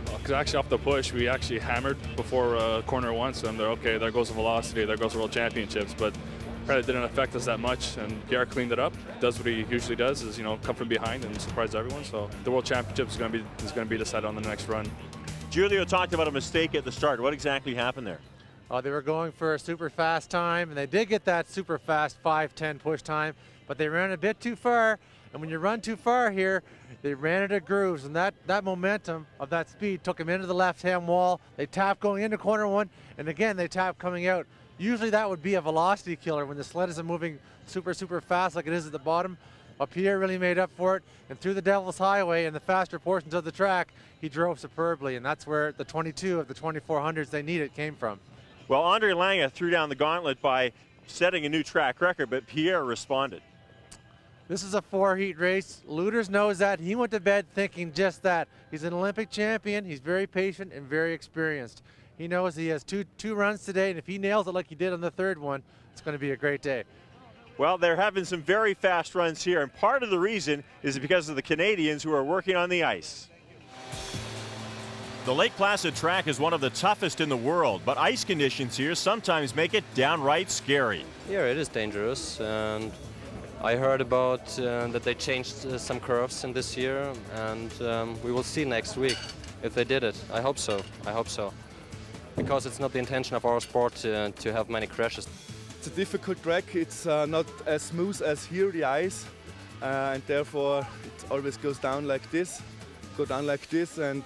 Because actually off the push, we actually hammered before corner 1, so I'm there, okay, there goes the velocity, there goes the World Championships, but it didn't affect us that much, and Garrett cleaned it up, does what he usually does, is, you know, come from behind and surprise everyone, so the World Championship is going to be decided on the next run. Giulio talked about a mistake at the start. What exactly happened there? They were going for a super fast time, and they did get that super fast 5:10 push time, but they ran a bit too far. And when you run too far here, they ran into grooves, and that momentum of that speed took them into the left-hand wall. They tapped going into corner 1, and again they tapped coming out. Usually that would be a velocity killer when the sled isn't moving super fast like it is at the bottom. But Pierre really made up for it, and through the Devil's Highway and the faster portions of the track, he drove superbly, and that's where the 22 of the 2400s they needed came from. Well, Andre Lange threw down the gauntlet by setting a new track record, but Pierre responded. This is a 4-heat race. Lueders knows that. He went to bed thinking just that. He's an Olympic champion. He's very patient and very experienced. He knows he has two runs today, and if he nails it like he did on the third one, it's going to be a great day. Well, they're having some very fast runs here, and part of the reason is because of the Canadians who are working on the ice. The Lake Placid track is one of the toughest in the world, but ice conditions here sometimes make it downright scary. Yeah, it is dangerous, and I heard about that they changed some curves in this year, and we will see next week if they did it. I hope so. I hope so. Because it's not the intention of our sport to have many crashes. It's a difficult track. It's not as smooth as here, the ice, and therefore it always goes down like this, and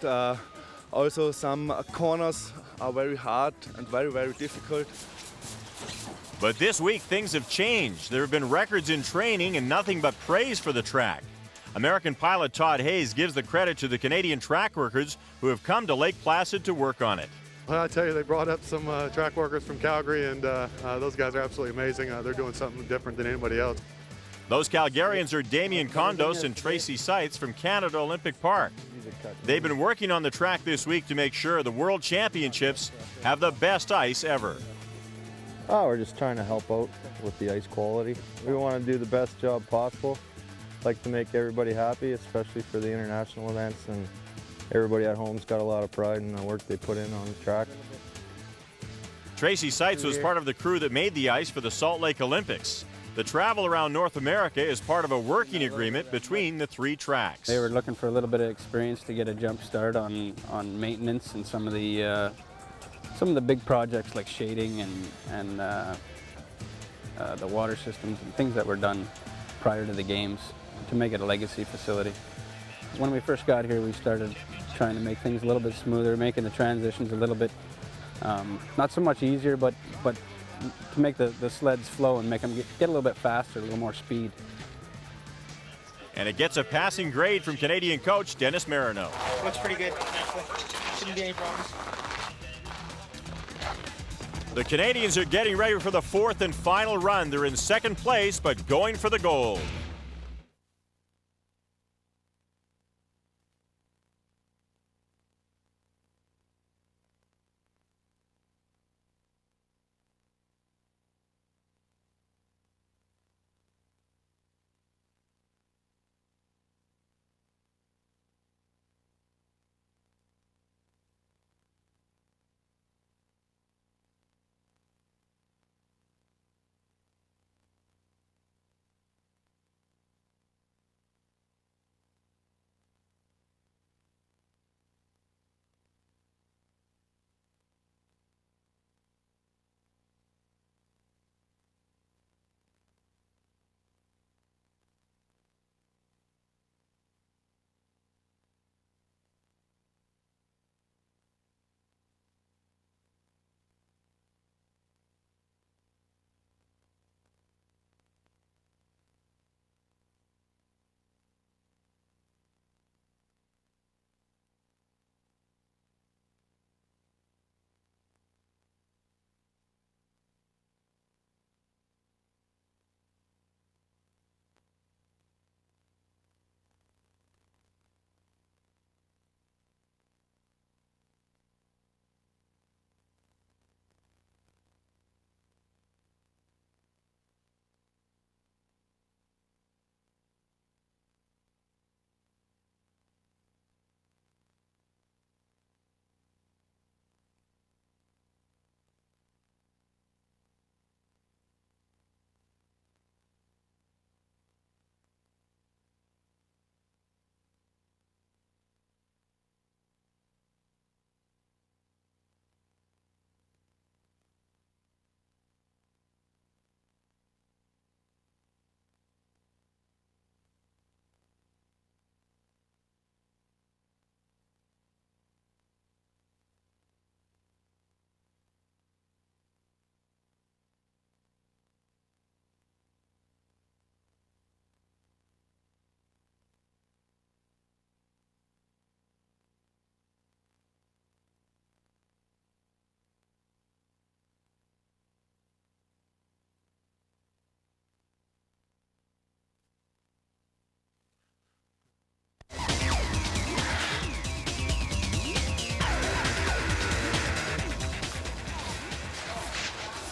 also some corners are very hard and very difficult. But this week things have changed. There have been records in training and nothing but praise for the track. American pilot Todd Hayes gives the credit to the Canadian track workers who have come to Lake Placid to work on it. Well, I tell you, they brought up some track workers from Calgary, and those guys are absolutely amazing. They're doing something different than anybody else. Those Calgarians are Damien Condos and Tracy Seitz from Canada Olympic Park. They've been working on the track this week to make sure the World Championships have the best ice ever. Oh, we're just trying to help out with the ice quality. We want to do the best job possible. Like to make everybody happy, especially for the international events, and everybody at home's got a lot of pride in the work they put in on the track. Tracy Seitz was part of the crew that made the ice for the Salt Lake Olympics. The travel around North America is part of a working agreement between the three tracks. They were looking for a little bit of experience to get a jump start on maintenance and some of the big projects like shading and the water systems and things that were done prior to the games to make it a legacy facility. When we first got here, we started trying to make things a little bit smoother, making the transitions a little bit not so much easier, but to make the sleds flow and make them get a little bit faster, a little more speed. And it gets a passing grade from Canadian coach Dennis Marino. Looks pretty good, actually. Shouldn't be any problems. The Canadians are getting ready for the fourth and final run. They're in second place, but going for the gold.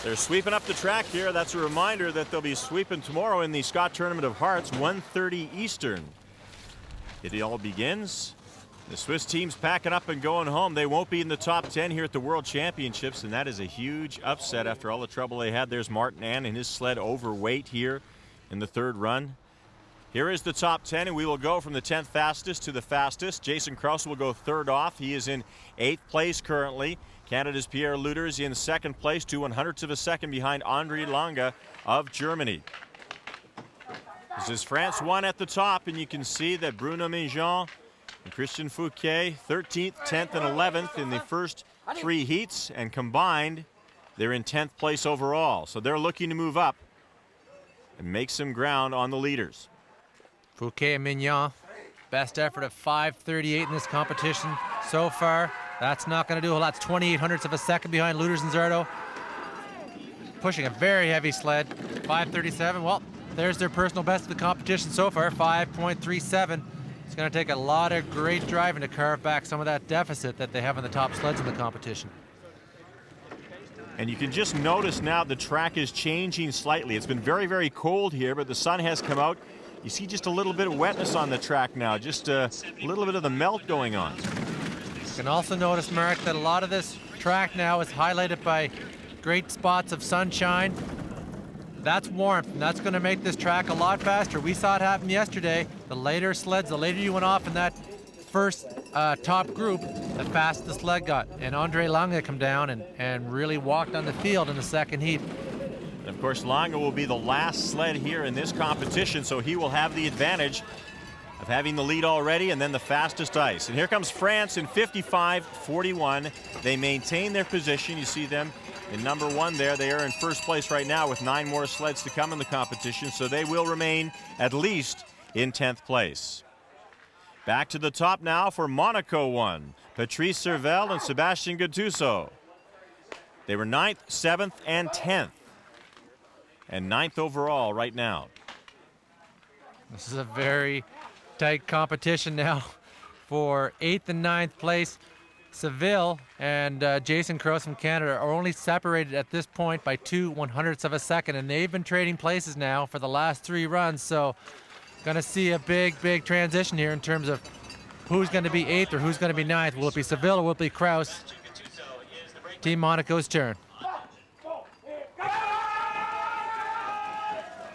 They're sweeping up the track here. That's a reminder that they'll be sweeping tomorrow in the Scott Tournament of Hearts, 1:30 Eastern. It all begins. The Swiss team's packing up and going home. They won't be in the top 10 here at the World Championships, and that is a huge upset after all the trouble they had. There's Martin Ann and his sled overweight here in the third run. Here is the top 10, and we will go from the 10th fastest to the fastest. Jason Krause will go third off. He is in 8th place currently. Canada's Pierre Lueders in 2nd place, 2/100ths of a second behind André Lange of Germany. This is France 1 at the top, and you can see that Bruno Méjean and Christian Fouquet 13th, 10th, and 11th in the first 3 heats, and combined they're in 10th place overall. So they're looking to move up and make some ground on the leaders. Fouquet and Mignon, best effort of 5:38 in this competition so far. That's not going to do a lot. That's 28 hundredths of a second behind Luders and Zardo. Pushing a very heavy sled. 5:37. Well, there's their personal best of the competition so far, 5.37. It's going to take a lot of great driving to carve back some of that deficit that they have on the top sleds in the competition. And you can just notice now the track is changing slightly. It's been very, very cold here, but the sun has come out. You see just a little bit of wetness on the track now, just a little bit of the melt going on. You can also notice, Mark, that a lot of this track now is highlighted by great spots of sunshine. That's warmth, and that's going to make this track a lot faster. We saw it happen yesterday. The later sleds, the later you went off in that first top group, the faster the sled got. And Andre Lange come down and really walked on the field in the second heat. And of course, Lange will be the last sled here in this competition, so he will have the advantage of having the lead already and then the fastest ice. And here comes France in 55.41. They maintain their position. You see them in number 1 there. They are in first place right now with 9 more sleds to come in the competition, so they will remain at least in 10th place. Back to the top now for Monaco 1. Patrice Servel and Sebastian Gattuso. They were 9th, 7th, and 10th. And 9th overall right now. This is a very tight competition now for 8th and 9th place. Seville and Jason Cross from Canada are only separated at this point by 2 100ths of a second, and they've been trading places now for the last 3 runs, so gonna see a big transition here in terms of who's gonna be 8th or who's gonna be 9th. Will it be Seville or will it be Kraus? Team Monaco's turn.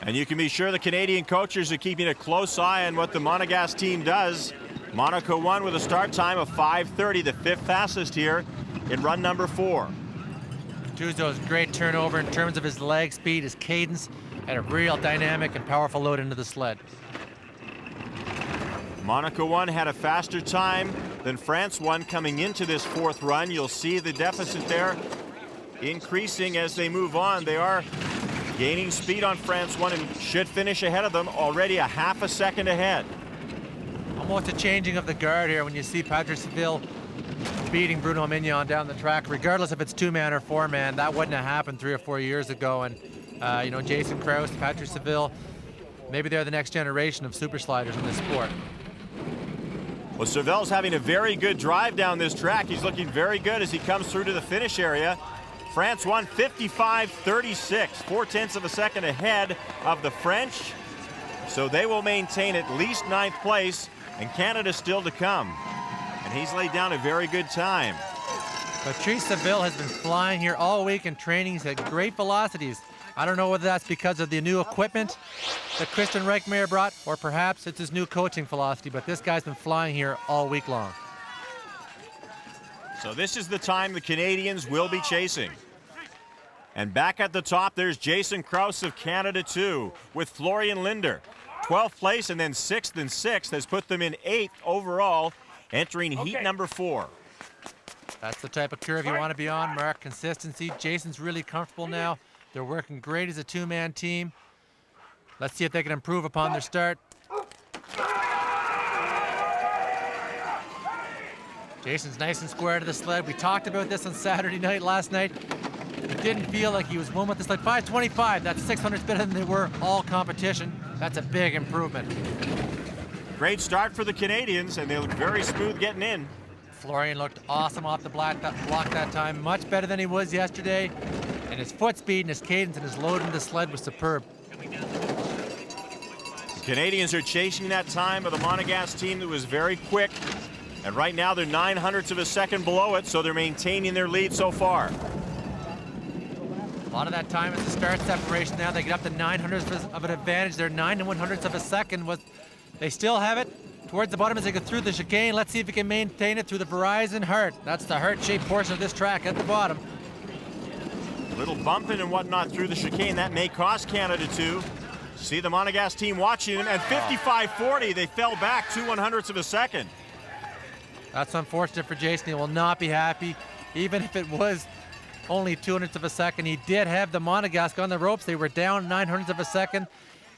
And you can be sure the Canadian coaches are keeping a close eye on what the Monegasque team does. Monaco 1 with a start time of 5:30, the 5th fastest here in run number 4. Gattuso's great turnover in terms of his leg speed, his cadence, and a real dynamic and powerful load into the sled. Monaco 1 had a faster time than France 1 coming into this 4th run. You'll see the deficit there increasing as they move on. They are gaining speed on France 1 and should finish ahead of them, already a half a second ahead. Almost a changing of the guard here when you see Patrick Seville beating Bruno Mignon down the track, regardless if it's 2-man or 4-man. That wouldn't have happened 3 or 4 years ago. And you know, Jason Kraus, Patrick Seville, maybe they're the next generation of super sliders in this sport. Well, Seville's having a very good drive down this track. He's looking very good as he comes through to the finish area. France won 55.36, 0.4 of a second ahead of the French. So they will maintain at least 9th place, and Canada still to come. And he's laid down a very good time. Patrice Seville has been flying here all week in training. He's had great velocities. I don't know whether that's because of the new equipment that Christian Reichmeyer brought, or perhaps it's his new coaching philosophy, but this guy's been flying here all week long. So this is the time the Canadians will be chasing. And back at the top, there's Jason Kraus of Canada 2 with Florian Linder. 12th place and then 6th and 6th has put them in 8th overall, entering heat number 4. That's the type of curve you want to be on, Mark. Consistency. Jason's really comfortable now. They're working great as a 2-man team. Let's see if they can improve upon their start. Jason's nice and square to the sled. We talked about this on Saturday night last night. It didn't feel like he was one with the sled. 5:25, that's 600 better than they were all competition. That's a big improvement. Great start for the Canadians, and they look very smooth getting in. Florian looked awesome off the block that time, much better than he was yesterday. And his foot speed and his cadence and his load into the sled was superb. The Canadians are chasing that time of the Monegasque team that was very quick. And right now they're 900ths of a second below it, so they're maintaining their lead so far. A lot of that time is the start separation now. They get up to 900ths of an advantage. They're 9 100ths of a second. They still have it towards the bottom as they go through the chicane. Let's see if we can maintain it through the Verizon Heart. That's the heart-shaped portion of this track at the bottom. A little bumping and whatnot through the chicane. That may cost Canada 2. See the Monegasque team watching them. At 55.40, they fell back 2 100ths of a second. That's unfortunate for Jason. He will not be happy. Even if it was only 200ths of a second, he did have the Monegasque on the ropes. They were down 900ths of a second.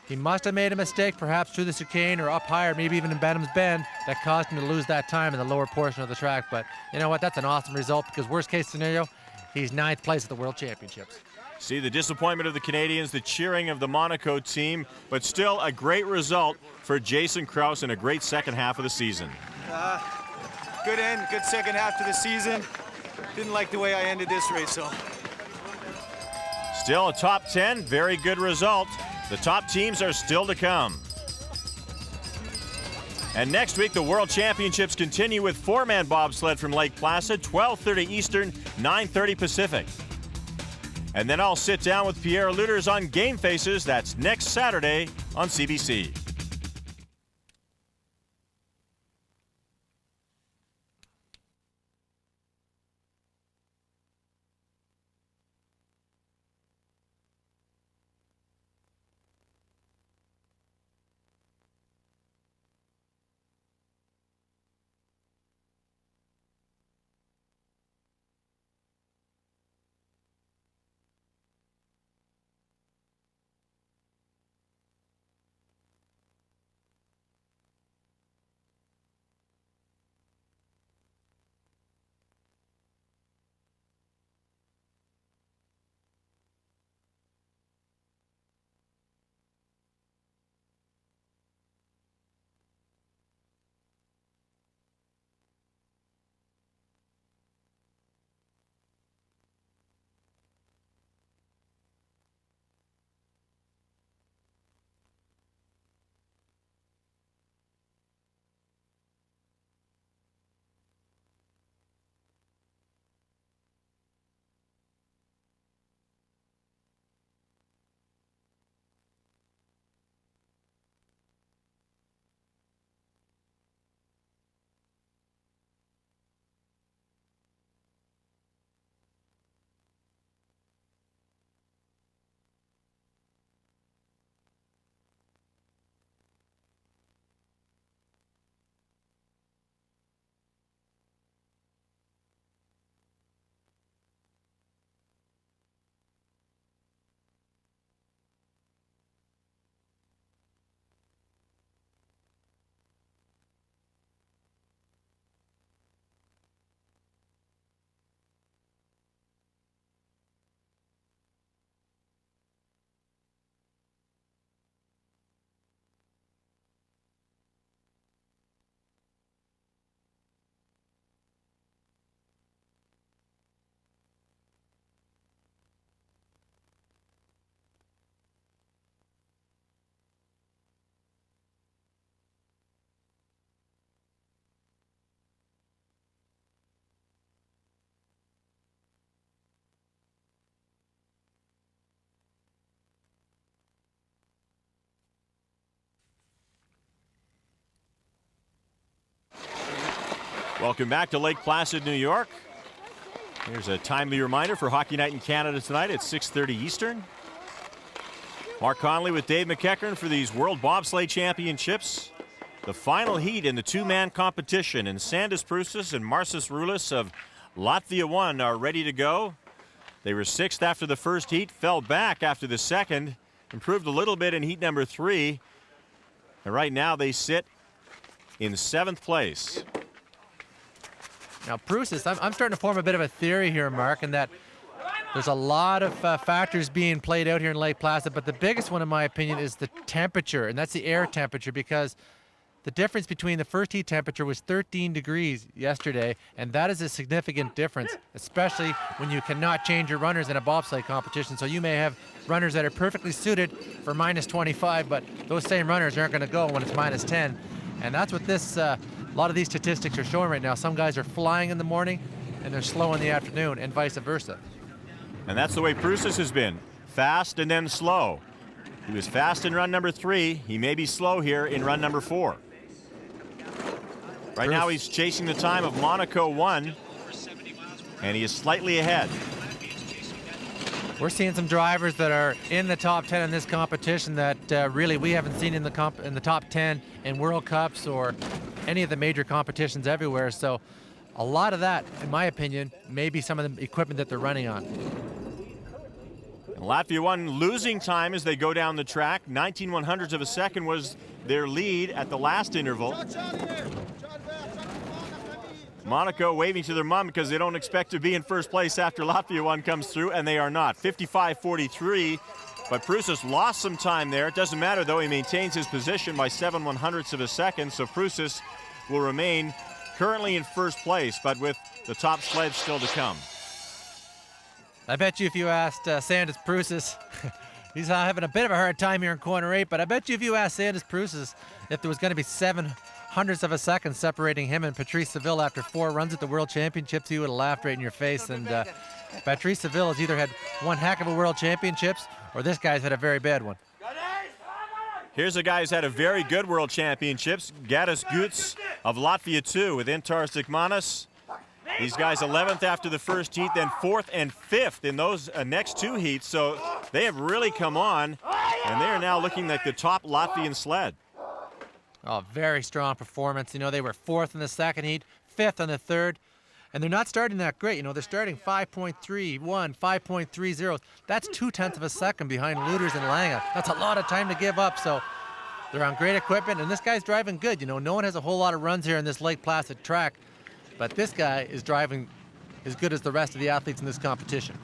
He must have made a mistake, perhaps through the chicane or up higher, maybe even in Benham's Bend, that caused him to lose that time in the lower portion of the track. But you know what? That's an awesome result, because worst case scenario, he's 9th place at the World Championships. See the disappointment of the Canadians, the cheering of the Monaco team, but still a great result for Jason Krause and a great second half of the season. Good end, good second half to the season. Didn't like the way I ended this race, though. Still a top 10, very good result. The top teams are still to come. And next week, the World Championships continue with four-man bobsled from Lake Placid, 12:30 Eastern, 9:30 Pacific. And then I'll sit down with Pierre Lueders on Game Faces. That's next Saturday on CBC. Welcome back to Lake Placid, New York. Here's a timely reminder for Hockey Night in Canada tonight at 6:30 Eastern. Mark Connolly with Dave McEachern for these World Bobsleigh Championships. The final heat in the two-man competition, and Sandis Prusas and Marcis Rulis of Latvia 1 are ready to go. They were 6th after the first heat, fell back after the second, improved a little bit in heat number 3, and right now they sit in 7th place. Now, Prusas, I'm starting to form a bit of a theory here, Mark, in that there's a lot of factors being played out here in Lake Placid, but the biggest one, in my opinion, is the temperature, and that's the air temperature, because the difference between the first heat temperature was 13 degrees yesterday, and that is a significant difference, especially when you cannot change your runners in a bobsleigh competition. So you may have runners that are perfectly suited for minus 25, but those same runners aren't going to go when it's minus 10. And that's what this, a lot of these statistics are showing right now. Some guys are flying in the morning, and they're slow in the afternoon, and vice versa. And that's the way Prusas has been, fast and then slow. He was fast in run number 3. He may be slow here in run number 4. Right now he's chasing the time of Monaco 1, and he is slightly ahead. We're seeing some drivers that are in the top 10 in this competition that really we haven't seen in the top 10 in World Cups or any of the major competitions everywhere. So a lot of that, in my opinion, may be some of the equipment that they're running on. Latvia won losing time as they go down the track. 19/100ths of a second was their lead at the last interval. Monaco waving to their mom because they don't expect to be in first place after Latvia won comes through, and they are not. 55:43, but Preußis lost some time there. It doesn't matter, though. He maintains his position by 7/100ths of a second, so Preußis will remain currently in first place, but with the top sled still to come. I bet you if you asked Sandis Preußis, he's having a bit of a hard time here in corner 8, but I bet you if you asked Sandis Preußis if there was going to be 7/100ths of a second separating him and Patrice Seville after 4 runs at the World Championships, he would have laughed right in your face. And Patrice Seville has either had one heck of a World Championships or this guy's had a very bad one. Here's a guy who's had a very good World Championships, Gatis Guts of Latvia 2 with Intars Dikmanis. These guys 11th after the first heat, then 4th and 5th in those next 2 heats. So they have really come on, and they are now looking like the top Latvian sled. Oh, very strong performance. You know, they were 4th in the second heat, 5th on the third, and they're not starting that great. You know, they're starting 5.31, 5.30. That's 0.2 of a second behind Luders and Lange. That's a lot of time to give up, so they're on great equipment, and this guy's driving good. You know, no one has a whole lot of runs here in this Lake Placid track, but this guy is driving as good as the rest of the athletes in this competition.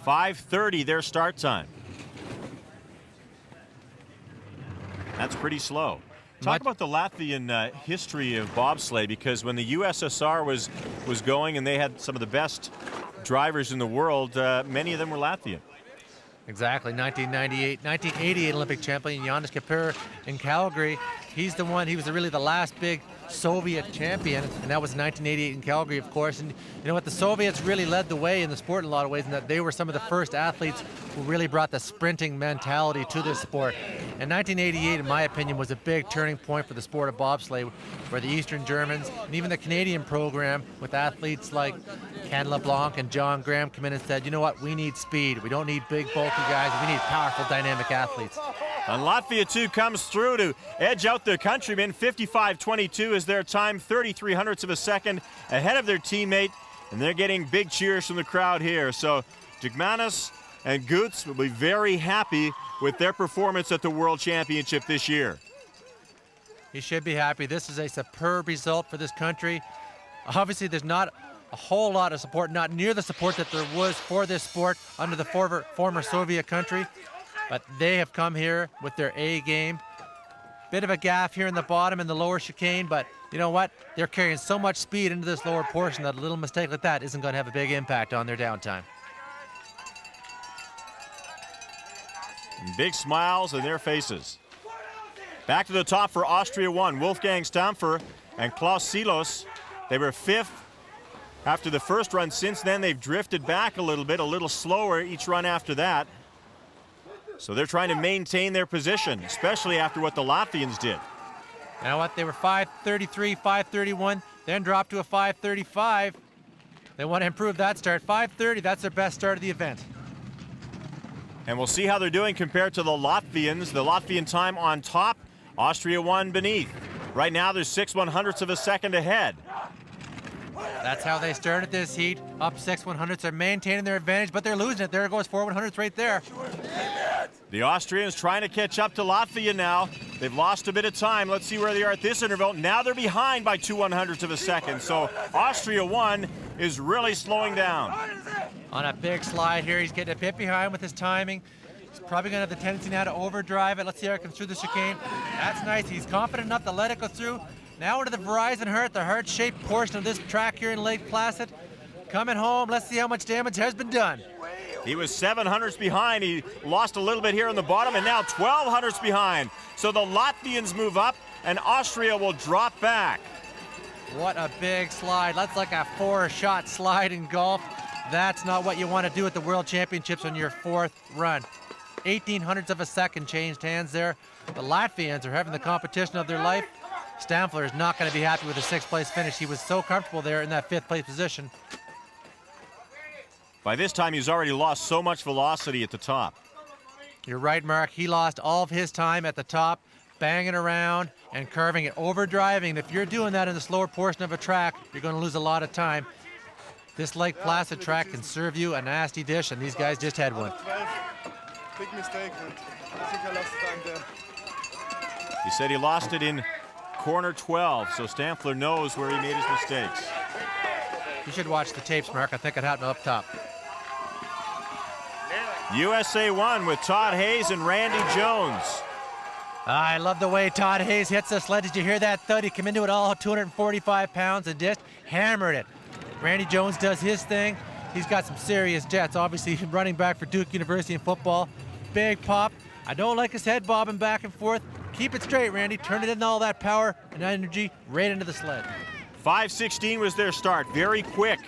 5:30 their start time. That's pretty slow. Talk about the Latvian history of bobsleigh, because when the USSR was going and they had some of the best drivers in the world, many of them were Latvian. Exactly. 1988 Olympic champion Janis Kapur in Calgary. He's the one, he was really the last big Soviet champion, and that was 1988 in Calgary, of course. And you know what, the Soviets really led the way in the sport in a lot of ways, in that they were some of the first athletes who really brought the sprinting mentality to this sport. And 1988, in my opinion, was a big turning point for the sport of bobsleigh, where the Eastern Germans and even the Canadian program with athletes like Ken LeBlanc and John Graham come in and said, you know what, we need speed. We don't need big, bulky guys. We need powerful, dynamic athletes. And Latvia 2 comes through to edge out their countrymen. 55:22 is their time, 33/100ths of a second ahead of their teammate, and they're getting big cheers from the crowd here. So Dikmanis and Guts will be very happy with their performance at the World Championship this year. He should be happy. This is a superb result for this country. Obviously, there's not a whole lot of support, not near the support that there was for this sport under the former Soviet country. But they have come here with their A game. Bit of a gaff here in the bottom in the lower chicane, but you know what? They're carrying so much speed into this lower portion that a little mistake like that isn't going to have a big impact on their downtime. And big smiles in their faces. Back to the top for Austria 1, Wolfgang Stampfer and Klaus Silos. They were 5th after the first run. Since then, they've drifted back a little slower each run after that. So they're trying to maintain their position, especially after what the Latvians did. You know what? They were 5:33, 5:31, then dropped to a 5:35. They want to improve that start. 5:30, that's their best start of the event. And we'll see how they're doing compared to the Latvians. The Latvian time on top, Austria 1 beneath. Right now, they're 6/100ths of a second ahead. That's how they started this heat. Up 6/100ths. They're maintaining their advantage, but they're losing it. There goes 4/100ths right there. The Austrians trying to catch up to Latvia now. They've lost a bit of time. Let's see where they are at this interval. Now they're behind by 2/100ths of a second. So Austria 1 is really slowing down. On a big slide here, he's getting a bit behind with his timing. He's probably going to have the tendency now to overdrive it. Let's see how it comes through the chicane. That's nice. He's confident enough to let it go through. Now into the Verizon Heart, the heart-shaped portion of this track here in Lake Placid. Coming home, let's see how much damage has been done. He was 700ths behind. He lost a little bit here in the bottom, and now 1200ths behind. So the Latvians move up, and Austria will drop back. What a big slide. That's like a 4-shot slide in golf. That's not what you want to do at the World Championships on your 4th run. 1800ths of a second changed hands there. The Latvians are having the competition of their life. Stampfler is not going to be happy with a 6th place finish. He was so comfortable there in that 5th place position. By this time, he's already lost so much velocity at the top. You're right, Mark. He lost all of his time at the top, banging around and curving it, overdriving. If you're doing that in the slower portion of a track, you're going to lose a lot of time. This Lake Placid track can serve you a nasty dish, and these guys just had one. big mistake, and I think I lost time there. He said he lost it in corner 12, so Stampfler knows where he made his mistakes. You should watch the tapes, Mark. I think it happened up top. USA won with Todd Hayes and Randy Jones. I love the way Todd Hayes hits the sled. Did you hear that thud? He came into it all 245 pounds and just hammered it. Randy Jones does his thing. He's got some serious jets. Obviously, running back for Duke University in football. Big pop. I don't like his head bobbing back and forth. Keep it straight, Randy. Turn it in all that power and energy right into the sled. 5:16 was their start. Very quick.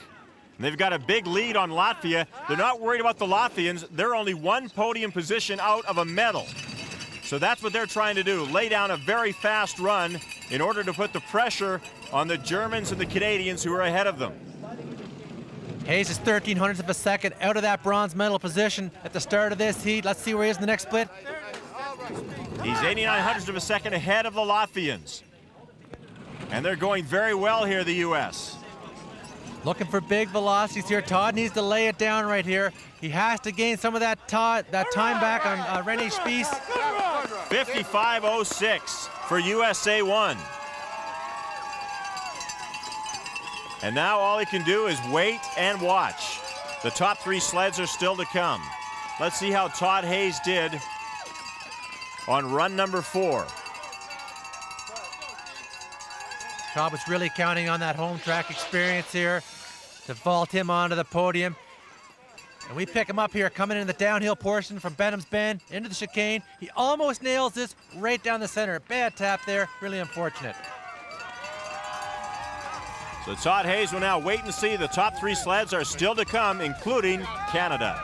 And they've got a big lead on Latvia. They're not worried about the Latvians. They're only one podium position out of a medal. So that's what they're trying to do, lay down a very fast run in order to put the pressure on the Germans and the Canadians who are ahead of them. Hayes is 1300ths of a second out of that bronze medal position at the start of this heat. Let's see where he is in the next split. He's 8900ths of a second ahead of the Latvians. And they're going very well here, the U.S. Looking for big velocities here. Todd needs to lay it down right here. He has to gain some of that time back on René Spies. 55:06 for USA 1. And now all he can do is wait and watch. The top 3 sleds are still to come. Let's see how Todd Hayes did on run number 4. Todd was really counting on that home track experience here to vault him onto the podium. And we pick him up here coming in the downhill portion from Benham's Bend into the chicane. He almost nails this right down the center. Bad tap there, really unfortunate. So Todd Hayes will now wait and see. The top 3 sleds are still to come, including Canada.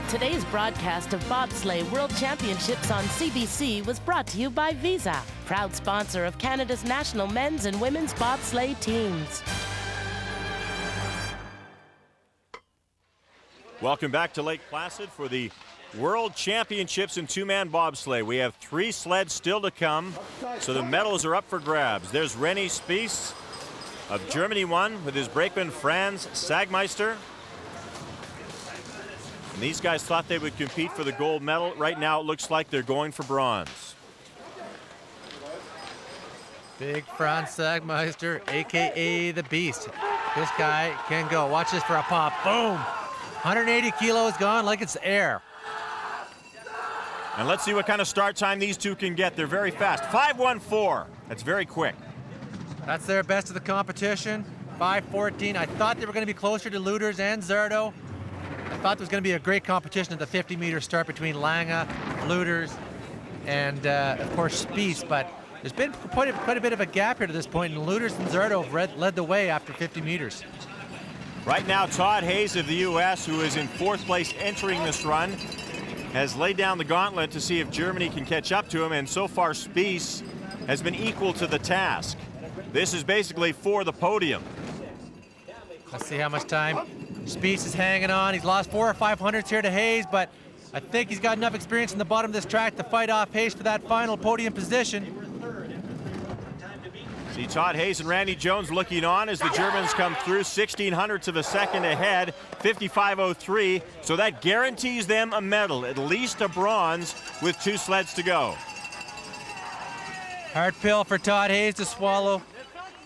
Today's broadcast of Bobsleigh World Championships on CBC was brought to you by Visa, proud sponsor of Canada's national men's and women's bobsleigh teams. Welcome back to Lake Placid for the World Championships in 2-man bobsleigh. We have 3 sleds still to come, so the medals are up for grabs. There's René Spies of Germany won with his brakeman Franz Sagmeister. And these guys thought they would compete for the gold medal. Right now it looks like they're going for bronze. Big Franz Sagmeister, AKA the Beast. This guy can go. Watch this for a pop. Boom! 180 kilos gone like it's air. And let's see what kind of start time these two can get. They're very fast. 5:14. That's very quick. That's their best of the competition. 5:14. I thought they were going to be closer to Luters and Zardo. I thought there was going to be a great competition at the 50-meter start between Lange, Luters, and of course Spies, but there's been quite a bit of a gap here to this point, and Luters and Zardo have led the way after 50 meters. Right now, Todd Hayes of the U.S., who is in 4th place entering this run, has laid down the gauntlet to see if Germany can catch up to him, and so far Spies has been equal to the task. This is basically for the podium. Let's see how much time. Spies is hanging on. He's lost 400 or 500s here to Hayes, but I think he's got enough experience in the bottom of this track to fight off Hayes for that final podium position. See Todd Hayes and Randy Jones looking on as the Germans come through, 1600ths of a second ahead, 55:03. So that guarantees them a medal, at least a bronze, with 2 sleds to go. Hard pill for Todd Hayes to swallow.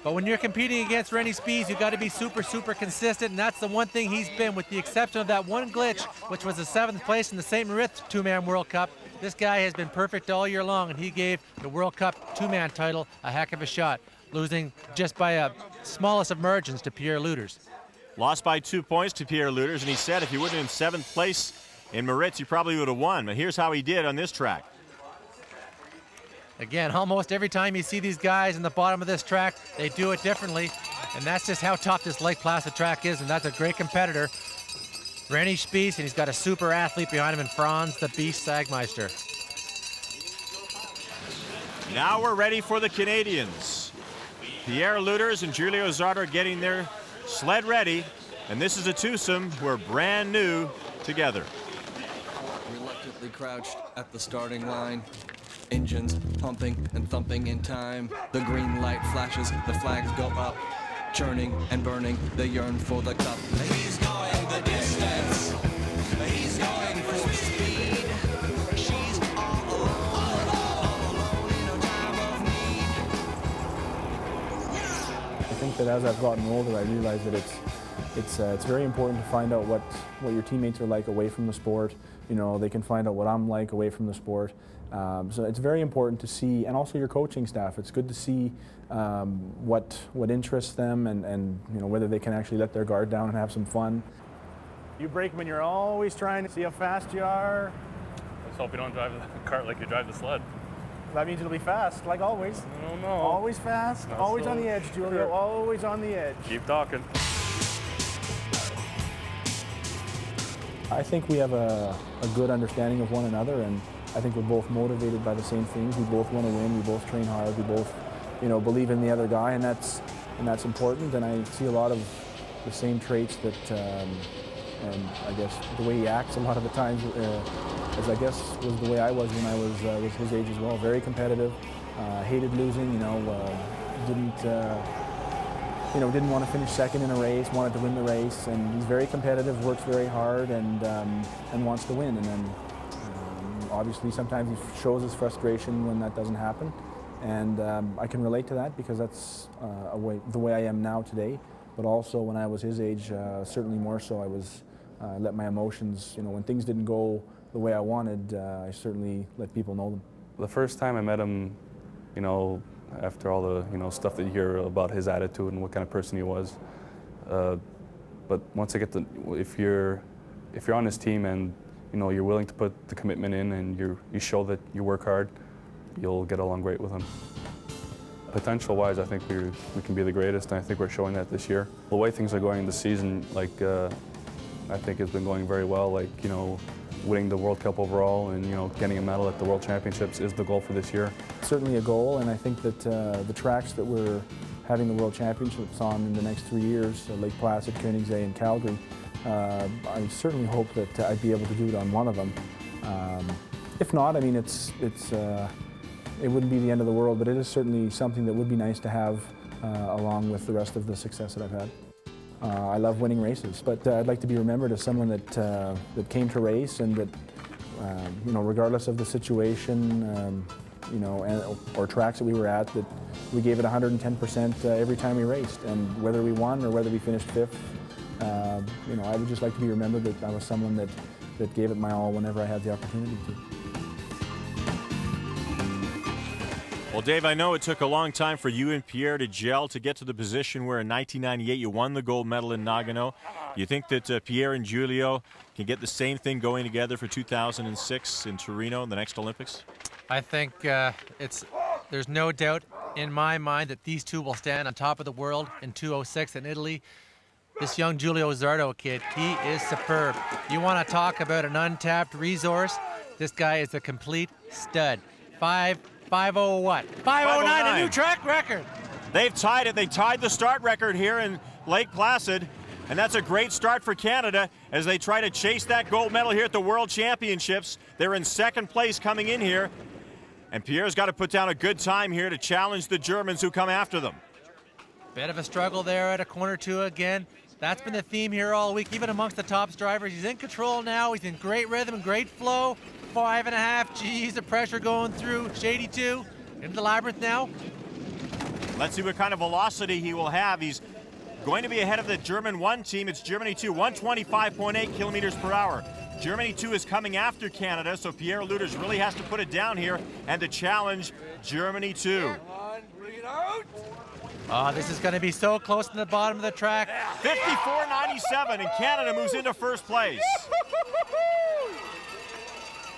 But when you're competing against Rennie Spies, you've got to be super, super consistent, and that's the one thing he's been, with the exception of that one glitch, which was the 7th place in the St. Moritz 2-man World Cup. This guy has been perfect all year long, and he gave the World Cup 2-man title a heck of a shot, losing just by a smallest of margins to Pierre Luters. Lost by 2 points to Pierre Luters, and he said if he wouldn't have been in 7th place in Moritz, he probably would have won. But here's how he did on this track. Again, almost every time you see these guys in the bottom of this track, they do it differently, and that's just how tough this Lake Placid track is, and that's a great competitor. Rennie Spies, and he's got a super athlete behind him in Franz the Beast Sagmeister. Now we're ready for the Canadians. Pierre Luters and Julio Zardo getting their sled ready, and this is a twosome who are brand new together. Reluctantly crouched at the starting line. Engines pumping and thumping in time. The green light flashes, the flags go up. Churning and burning, they yearn for the cup. He's going the distance. He's going for speed. She's all alone in a time of need. I think that as I've gotten older, I realize that it's very important to find out what your teammates are like away from the sport. You know, they can find out what I'm like away from the sport. So it's very important to see, and also your coaching staff. It's good to see what interests them, and you know, whether they can actually let their guard down and have some fun. You brakemen, you're always trying to see how fast you are. Let's hope you don't drive the cart like you drive the sled. That means it'll be fast, like always. I don't know. Always fast, Not always so on the edge, Julio. sure. Always on the edge. Keep talking. I think we have a good understanding of one another, and I think we're both motivated by the same things. We both want to win. We both train hard. We both, you know, believe in the other guy, and that's important. And I see a lot of the same traits that, and I guess the way he acts a lot of the times, as I guess was the way I was when I was his age as well. Very competitive, hated losing. You know, didn't want to finish second in a race. Wanted to win the race, and he's very competitive. Works very hard, and wants to win. And then. Obviously, sometimes he shows his frustration when that doesn't happen, and I can relate to that because that's the way I am now today. But also, when I was his age, certainly more so, I let my emotions. You know, when things didn't go the way I wanted, I certainly let people know them. The first time I met him, you know, after all the stuff that you hear about his attitude and what kind of person he was, but once I get to, if you're on his team and you know, you're willing to put the commitment in and you show that you work hard, you'll get along great with him. Potential-wise, I think we can be the greatest, and I think we're showing that this year. The way things are going this season, like, I think it's been going very well. Like, you know, winning the World Cup overall and, you know, getting a medal at the World Championships is the goal for this year. Certainly a goal, and I think that the tracks that we're having the World Championships on in the next 3 years, Lake Placid, Koenigsee, and Calgary, I certainly hope that I'd be able to do it on one of them. If not, I mean, it wouldn't be the end of the world, but it is certainly something that would be nice to have along with the rest of the success that I've had. I love winning races, but I'd like to be remembered as someone that came to race and that, you know, regardless of the situation, you know, or tracks that we were at, that we gave it 110% every time we raced, and whether we won or whether we finished 5th. You know, I would just like to be remembered that I was someone that gave it my all whenever I had the opportunity to. Well, Dave, I know it took a long time for you and Pierre to gel to get to the position where in 1998 you won the gold medal in Nagano. You think that Pierre and Giulio can get the same thing going together for 2006 in Torino, the next Olympics? I think there's no doubt in my mind that these two will stand on top of the world in 2006 in Italy. This young Giulio Zardo kid, he is superb. You want to talk about an untapped resource? This guy is a complete stud. 509, a new track record. They've tied it. They tied the start record here in Lake Placid, and that's a great start for Canada as they try to chase that gold medal here at the World Championships. They're in second place coming in here, and Pierre's got to put down a good time here to challenge the Germans who come after them. Bit of a struggle there at a corner two again. That's been the theme here all week, even amongst the top drivers. He's in control now. He's in great rhythm, great flow. 5.5 G's of pressure going through. Shady 2 into the labyrinth now. Let's see what kind of velocity he will have. He's going to be ahead of the German 1 team. It's Germany 2, 125.8 kilometers per hour. Germany 2 is coming after Canada, so Pierre Lueders really has to put it down here and to challenge Germany 2. Oh, this is going to be so close to the bottom of the track. 54.97, and Canada moves into first place.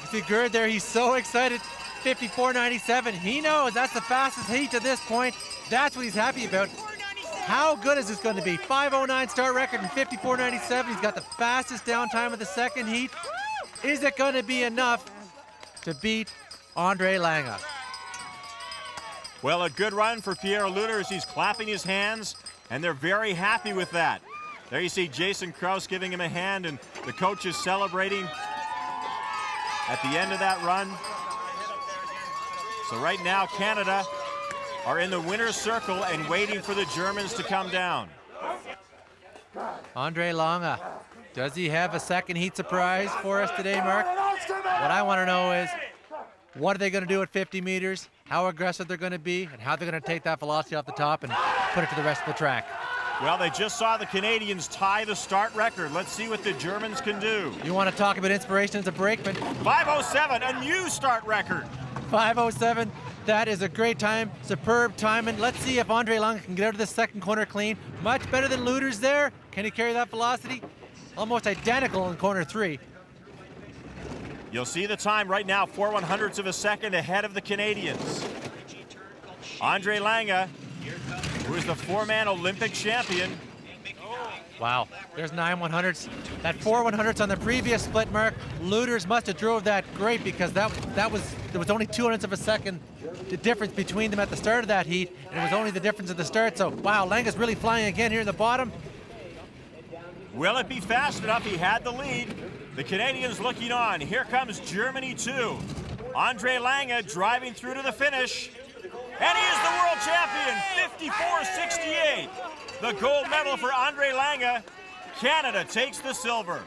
You see Gerd there, he's so excited. 54.97, he knows that's the fastest heat to this point. That's what he's happy about. How good is this going to be? 5:09 start record and 54.97. He's got the fastest down time of the second heat. Is it going to be enough to beat Andre Lange? Well, a good run for Pierre Lueders. He's clapping his hands, and they're very happy with that. There you see Jason Krause giving him a hand, and the coach is celebrating at the end of that run. So right now, Canada are in the winner's circle and waiting for the Germans to come down. Andre Lange, does he have a second heat surprise for us today, Mark? What I want to know is, what are they going to do at 50 meters, how aggressive they're going to be, and how they're going to take that velocity off the top and put it to the rest of the track. Well, they just saw the Canadians tie the start record. Let's see what the Germans can do. You want to talk about inspiration as a brakeman? 5:07, a new start record. 5:07, that is a great time, superb timing. Let's see if Andre Lange can get out of this second corner clean. Much better than Lueders there. Can he carry that velocity? Almost identical in corner 3. You'll see the time right now, 4/100ths of a second ahead of the Canadians. Andre Lange, who is the 4-man Olympic champion. Wow, there's 9/100ths. That 4/100ths on the previous split, Mark. Lueders must have drove that great because there was only 200ths of a second the difference between them at the start of that heat, and it was only the difference at the start. So wow, Lange's really flying again here in the bottom. Will it be fast enough? He had the lead. The Canadians looking on. Here comes Germany 2. Andre Lange driving through to the finish. And he is the world champion, 54.68. The gold medal for Andre Lange. Canada takes the silver.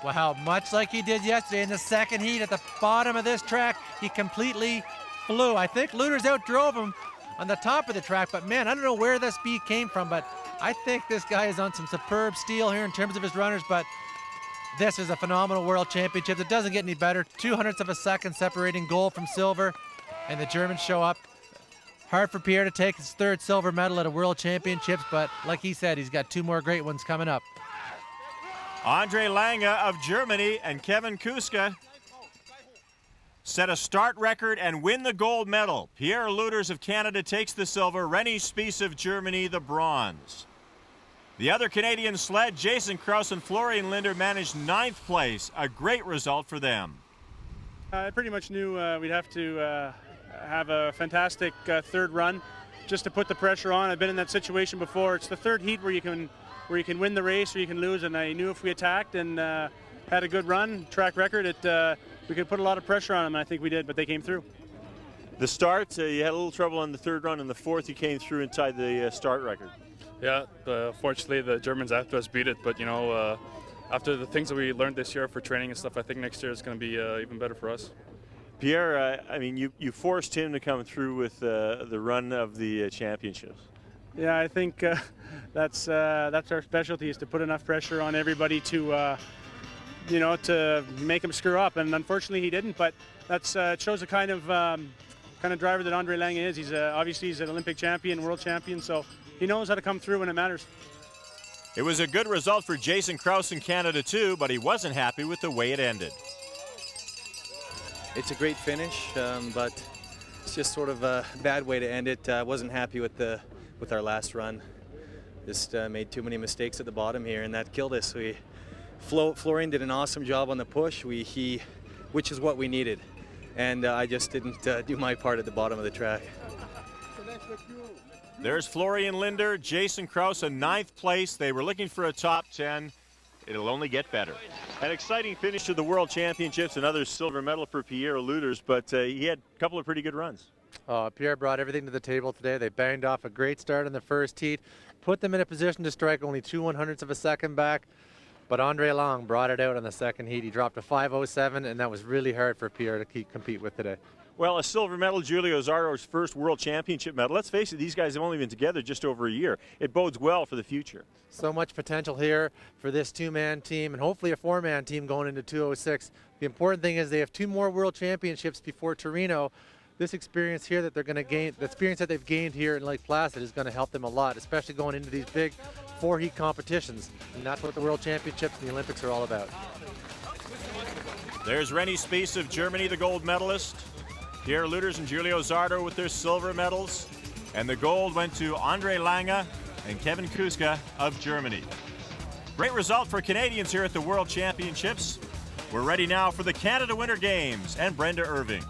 Wow, much like he did yesterday in the second heat at the bottom of this track, he completely flew. I think Lueders outdrove him on the top of the track, but man, I don't know where the speed came from, but I think this guy is on some superb steel here in terms of his runners, but this is a phenomenal world championship. It doesn't get any better. 200ths of a second separating gold from silver, and the Germans show up. Hard for Pierre to take his third silver medal at a world championships, but like he said, he's got 2 more great ones coming up. Andre Lange of Germany and Kevin Kuska set a start record and win the gold medal. Pierre Lueders of Canada takes the silver. Rennie Spies of Germany the bronze. The other Canadian sled, Jason Krause and Florian Linder, managed 9th place. A great result for them. I pretty much knew we'd have to have a fantastic third run just to put the pressure on. I've been in that situation before. It's the third heat where you can win the race or you can lose, and I knew if we attacked and had a good run, track record, we could put a lot of pressure on them, and I think we did, but they came through. The start, you had a little trouble on the third run, and the fourth you came through and tied the start record. Yeah, fortunately the Germans after us beat it, but you know, after the things that we learned this year for training and stuff, I think next year is going to be even better for us. Pierre, I mean, you forced him to come through with the run of the championships. Yeah, I think that's our specialty, is to put enough pressure on everybody to, to make him screw up. And unfortunately, he didn't. But that's shows the kind of kind of driver that Andre Lange is. He's obviously he's an Olympic champion, world champion, so he knows how to come through when it matters. It was a good result for Jason Krause in Canada too, but he wasn't happy with the way it ended. It's a great finish, but it's just sort of a bad way to end it. Wasn't happy with our last run. Just made too many mistakes at the bottom here, and that killed us. Florian did an awesome job on the push, which is what we needed, and I just didn't do my part at the bottom of the track. There's Florian Linder, Jason Krause in 9th place. They were looking for a top 10. It'll only get better. An exciting finish to the World Championships, another silver medal for Pierre Luders, but he had a couple of pretty good runs. Pierre brought everything to the table today. They banged off a great start in the first heat, put them in a position to strike only 2/100ths of a second back, but Andre Lange brought it out in the second heat. He dropped a 5:07, and that was really hard for Pierre to compete with today. Well, a silver medal, Giulio Zardo's first World Championship medal. Let's face it, these guys have only been together just over a year. It bodes well for the future. So much potential here for this two-man team and hopefully a four-man team going into 206. The important thing is they have 2 more World Championships before Torino. This experience here that they're going to gain, the experience that they've gained here in Lake Placid is going to help them a lot, especially going into these big 4-heat competitions. And that's what the World Championships and the Olympics are all about. There's Rennie Spiess of Germany, the gold medalist. Pierre Luders and Giulio Zardo with their silver medals. And the gold went to Andre Lange and Kevin Kuska of Germany. Great result for Canadians here at the World Championships. We're ready now for the Canada Winter Games and Brenda Irving.